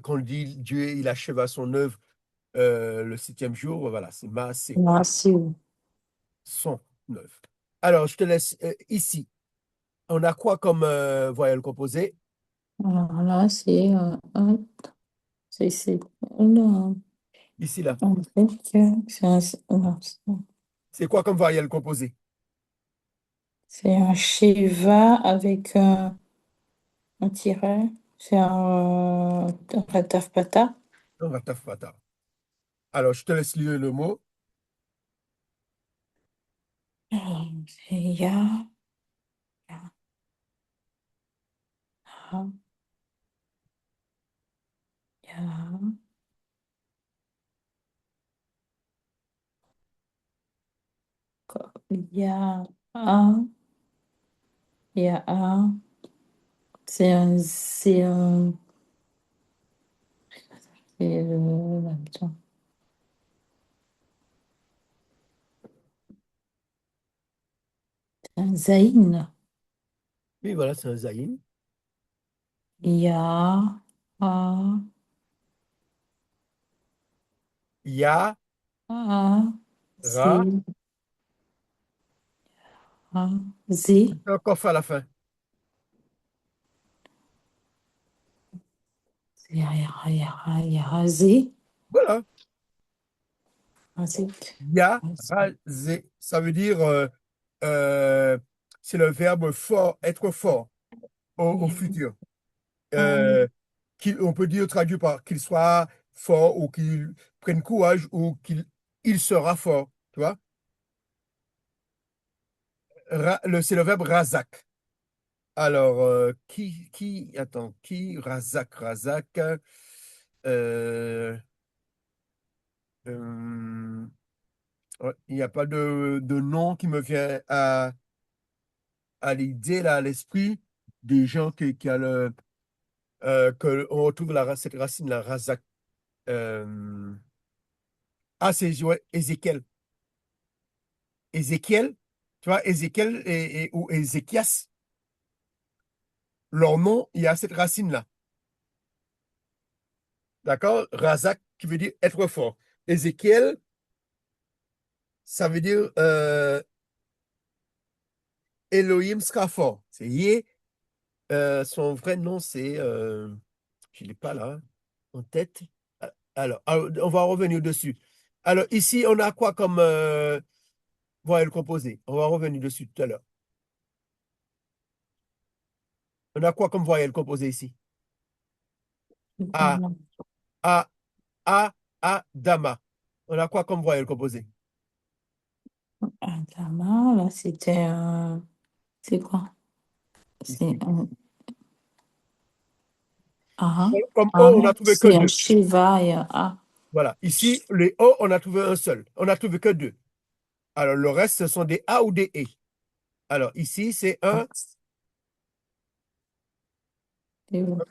quand dit Dieu, il acheva son œuvre le septième jour, voilà, c'est c'est Ma. C'est où? son œuvre. Alors, je te laisse ici. On a quoi comme voyelle composée? Alors là, c'est c'est non, Ici, là. en fait, non, C'est quoi comme voyelle composée? c'est un Shiva avec un tiret. C'est un ratafpata. On va tafata. Alors, je te laisse lire le mot. Alors, c'est ya, ya, ya, ya, a, ya, a. Attends, c'est un zaïn. Oui, voilà, c'est un zaïn. Ya, a, Ya, a, ra, z, a, z, un coffre à la fin. ya, ya, ya, ya, z, Voilà. z, Ya, ra, zé. Ça veut dire, euh, c'est le verbe fort, être fort au ya, futur. a, Euh, on peut dire, traduit par qu'il soit fort ou qu'il prenne courage ou qu'il il sera fort. Tu vois? C'est le verbe razak. Alors, attends, razak, euh, euh, ouais, il n'y a pas de nom qui me vient à l'idée, là, à l'esprit des gens qui a que on retrouve cette racine, la razak. Euh, ah, c'est ouais, Ézéchiel. Ézéchiel, tu vois, Ézéchiel ou Ézéchias, leur nom, il y a cette racine-là. D'accord? Razak, qui veut dire être fort. Ézéchiel, ça veut dire Elohim sera fort. C'est Yé. Son vrai nom, c'est. Je ne l'ai pas là, en tête. Alors, on va revenir dessus. Alors, ici, on a quoi comme voyelle composée? On va revenir dessus tout à l'heure. On a quoi comme voyelle composée ici? A, A, A, A, Dama. On a quoi comme voyelle composée? Adama, là, c'était un. C'est quoi? C'est Ici. un. Ah, Comme ah, O, on n'a trouvé que c'est un deux. Shiva et un A. Voilà. Ici, les O, on a trouvé un seul. On n'a trouvé que deux. Alors, le reste, ce sont des A ou des E. Alors, ici, c'est un Et où? quoi?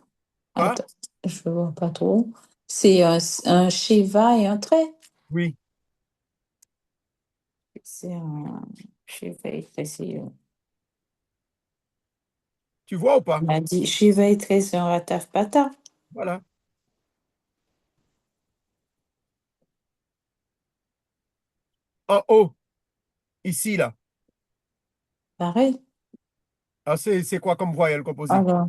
Attends, je ne vois pas trop. C'est un Shiva et un trait. Oui. C'est un Shiva et trait. Tu vois ou pas? On a dit Shiva et trait, c'est un Rataf Pata. Voilà. En haut, ici, là. Pareil. Alors, c'est quoi comme voyelle composée? Alors,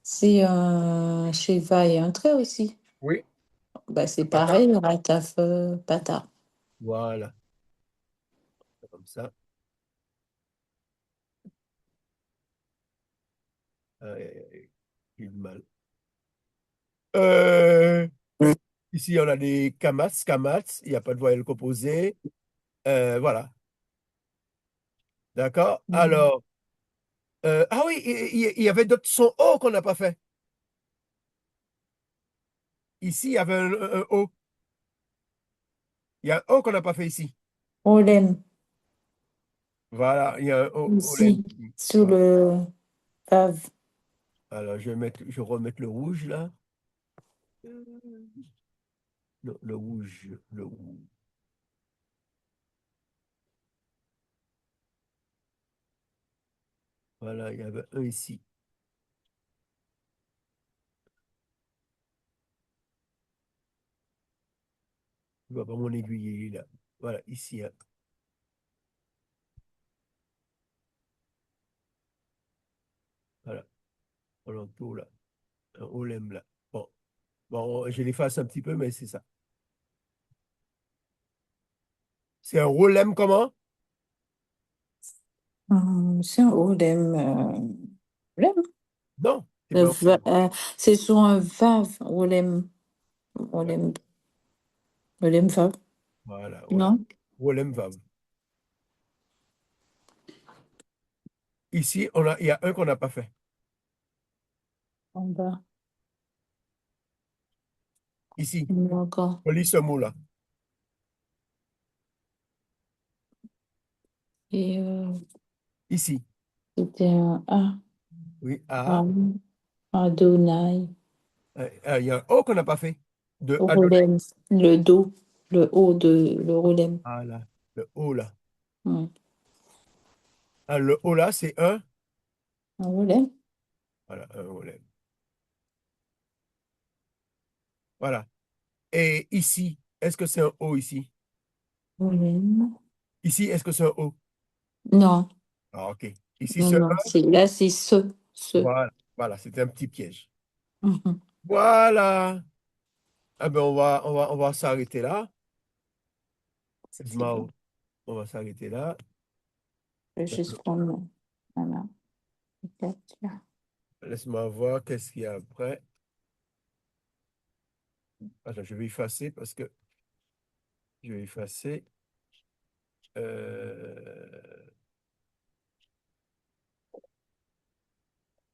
c'est un Shiva et un trait aussi. Oui. Bah, c'est Pata. pareil, le Rataf Pata. Voilà. Comme ça. J'ai du mal. Euh, ici, on a des kamats, kamats. Il n'y a pas de voyelle composée. Voilà. D'accord? Mm. Alors, ah oui, il y avait d'autres sons O qu'on n'a pas fait. Ici, il y avait un O. Il y a un O qu'on n'a pas fait ici. Olem, Voilà, il y a un O. Olem. ici, sur Voilà. le Vav. Alors, je vais remettre le rouge là. Non, le rouge, le rouge. Voilà, il y avait un ici. Je vois pas mon aiguille, il est là. Voilà, ici, hein. Voilà, en l'entour là. Un Olem là. Bon, bon, je l'efface un petit peu, mais c'est ça. C'est un Olem comment? C'est un Olem. Olem. Non, c'est Le pas un va- Olem. c'est sur un Vav, Olem. Voilà, Olem, Olem Vav. voilà, Olem. Non? Olem Vav. Ici, il y a un qu'on n'a pas fait. En bas. Ici, Encore. on lit ce mot-là. Et Ici, c'était un A. oui, A. Am- Adonai. Il y a un O qu'on n'a pas fait. De Adonai. Olem. Le Do. Le haut de le Olem. Voilà, le O là. Hmm. Ah, le O là, c'est un. Un Olem. Voilà, un Olem. Voilà. Et ici, est-ce que c'est un O ici? Olem. Ici, est-ce que c'est un O? Non, Ah, ok. Ici, non, c'est non. un. Là, c'est ce. Ce. Voilà. Voilà, c'était un petit piège. Mhm. Voilà. Ah ben, on va s'arrêter là. C'est bon. Esmao, on va s'arrêter là. Je vais juste prendre. Voilà. Capture. Laisse-moi voir qu'est-ce qu'il y a après. Attends, je vais effacer parce que je vais effacer. Euh,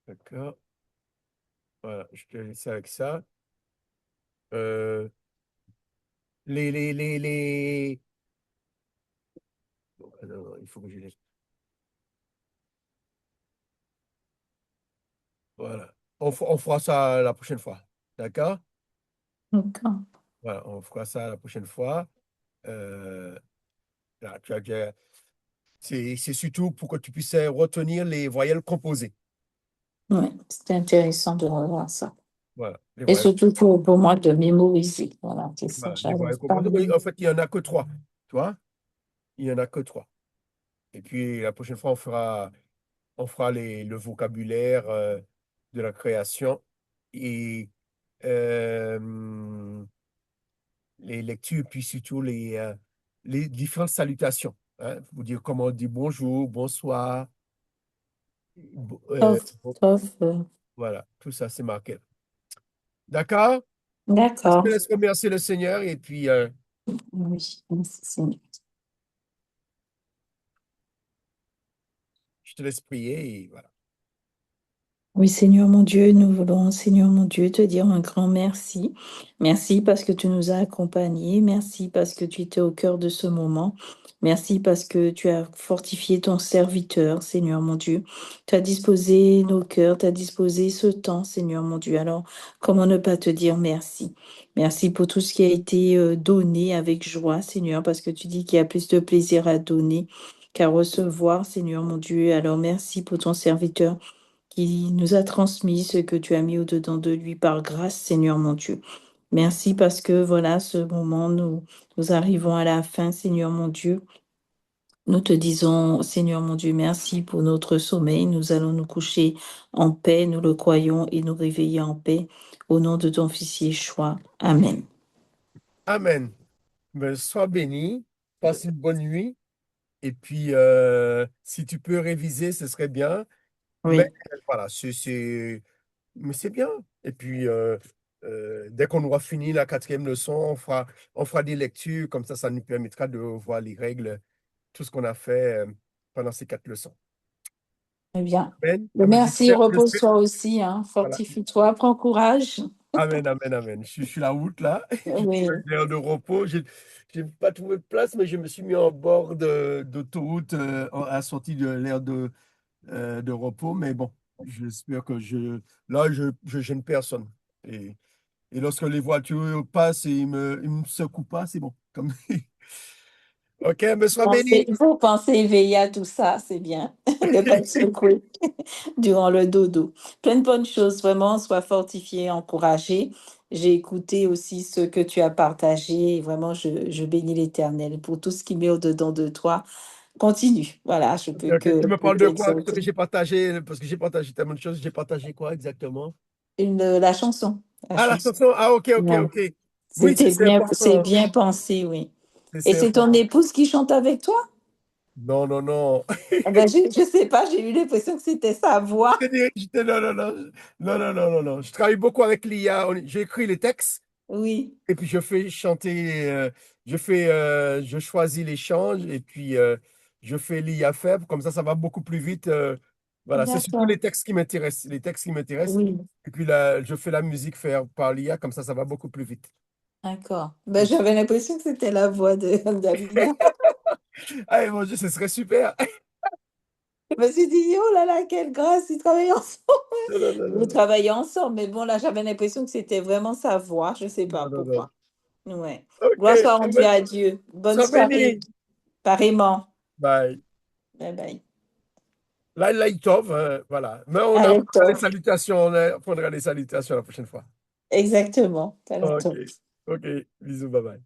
d'accord. Voilà, je te laisse avec ça. Euh, les... Bon, attends, il faut que je les... Voilà. On fera ça la prochaine fois. D'accord? D'accord. Voilà, on fera ça la prochaine fois. Euh, là, c'est surtout pour que tu puisses retenir les voyelles composées. Ouais, c'était intéressant de revoir ça. Voilà, les Et voyelles, surtout pour moi de mémoriser. Voilà, c'est ça. voilà, les J'arrive voyelles pas à composées. Oui, mémoriser. en fait, il n'y en a que trois. Tu vois? Il n'y en a que trois. Et puis la prochaine fois, on fera le vocabulaire de la création et euh, les lectures, puis surtout les différentes salutations. Hein, pour dire comment on dit bonjour, bonsoir. bo- euh, Sauf, bon- sauf, voilà, tout ça, c'est marqué. D'accord? Je te d'accord. laisse remercier le Seigneur et puis Oui, merci, Seigneur. je te laisse prier et voilà. Oui, Seigneur mon Dieu, nous voulons, Seigneur mon Dieu, te dire un grand merci. Merci parce que tu nous as accompagnés. Merci parce que tu étais au cœur de ce moment. Merci parce que tu as fortifié ton serviteur, Seigneur mon Dieu. Tu as disposé nos cœurs, tu as disposé ce temps, Seigneur mon Dieu. Alors, comment ne pas te dire merci? Merci pour tout ce qui a été donné avec joie, Seigneur, parce que tu dis qu'il y a plus de plaisir à donner qu'à recevoir, Seigneur mon Dieu. Alors, merci pour ton serviteur qui nous a transmis ce que tu as mis au-dedans de lui par grâce, Seigneur mon Dieu. Merci parce que voilà, ce moment, nous arrivons à la fin, Seigneur mon Dieu. Nous te disons, Seigneur mon Dieu, merci pour notre sommeil. Nous allons nous coucher en paix, nous le croyons, et nous réveiller en paix. Au nom de ton Fils Yeshua. Amen. Amen. Ben, sois béni, passe une bonne nuit et puis si tu peux réviser, ce serait bien. Mais Oui, voilà, mais c'est bien. Et puis, dès qu'on aura fini la quatrième leçon, on fera des lectures, comme ça nous permettra de voir les règles, tout ce qu'on a fait pendant ces 4 leçons. très bien. Amen. Le Ah ben, merci, repose-toi aussi, hein. voilà. Fortifie-toi, prends courage. Amen, amen, amen. Je suis sur la route là, je suis Oui, à une heure de repos. J'ai pas trouvé de place, mais je me suis mis en bord d'autoroute à la sortie de l'aire de repos. Mais bon, j'espère que là, je gêne personne. Et lorsque les voitures passent et ils me secouent pas, c'est bon. Ok, me sois béni. il faut penser éveiller à tout ça, c'est bien. Ne pas se secouer durant le dodo. Plein de bonnes choses, vraiment, sois fortifié, encouragé. J'ai écouté aussi ce que tu as partagé et vraiment, je bénis l'Éternel pour tout ce qui met au-dedans de toi. Continue. Voilà, je Ok, peux ok. Tu me que parles de quoi? Ce t'exhorter. que j'ai partagé, parce que j'ai partagé tellement de choses. J'ai partagé quoi exactement? La chanson, la Ah, la chanson. chanson. Ah, ok, ok, Ouais. ok. Oui, c'est C'est important. bien pensé, oui. Et C'est c'est ton important. épouse qui chante avec toi? Non, non, non. Ah ben, je sais pas, j'ai eu l'impression que c'était sa voix. Non, non, non. Non, non, non, non, non. Je travaille beaucoup avec l'IA. J'écris les textes Oui, et puis je fais chanter. Je choisis les chants et puis je fais l'IA faire. Comme ça va beaucoup plus vite. Voilà, c'est surtout d'accord. les textes qui m'intéressent. Les textes qui m'intéressent. Oui. Et puis là, je fais la musique faire par l'IA. Comme ça va beaucoup plus vite. D'accord. Ben, j'avais l'impression que c'était la voix de d'Alina. Ah, mon Dieu, ce serait super. Je me suis dit, oh là là, quelle grâce, ils travaillent ensemble. Non, non, non, Vous non, travaillez ensemble, mais bon, là, j'avais l'impression que c'était vraiment sa voix. Je ne sais pas non, non, non. pourquoi. Ouais. Ok, Gloire soit eh rendue ben, à Dieu. Bonne sois soirée. béni. Pareillement. Bye. Bye bye. Là, là, il t'offre, voilà. Mais on Allez, apprendra les top. salutations, on apprendra les salutations la prochaine fois. Exactement. Allez, Ok, top. ok. Bisous, bye bye.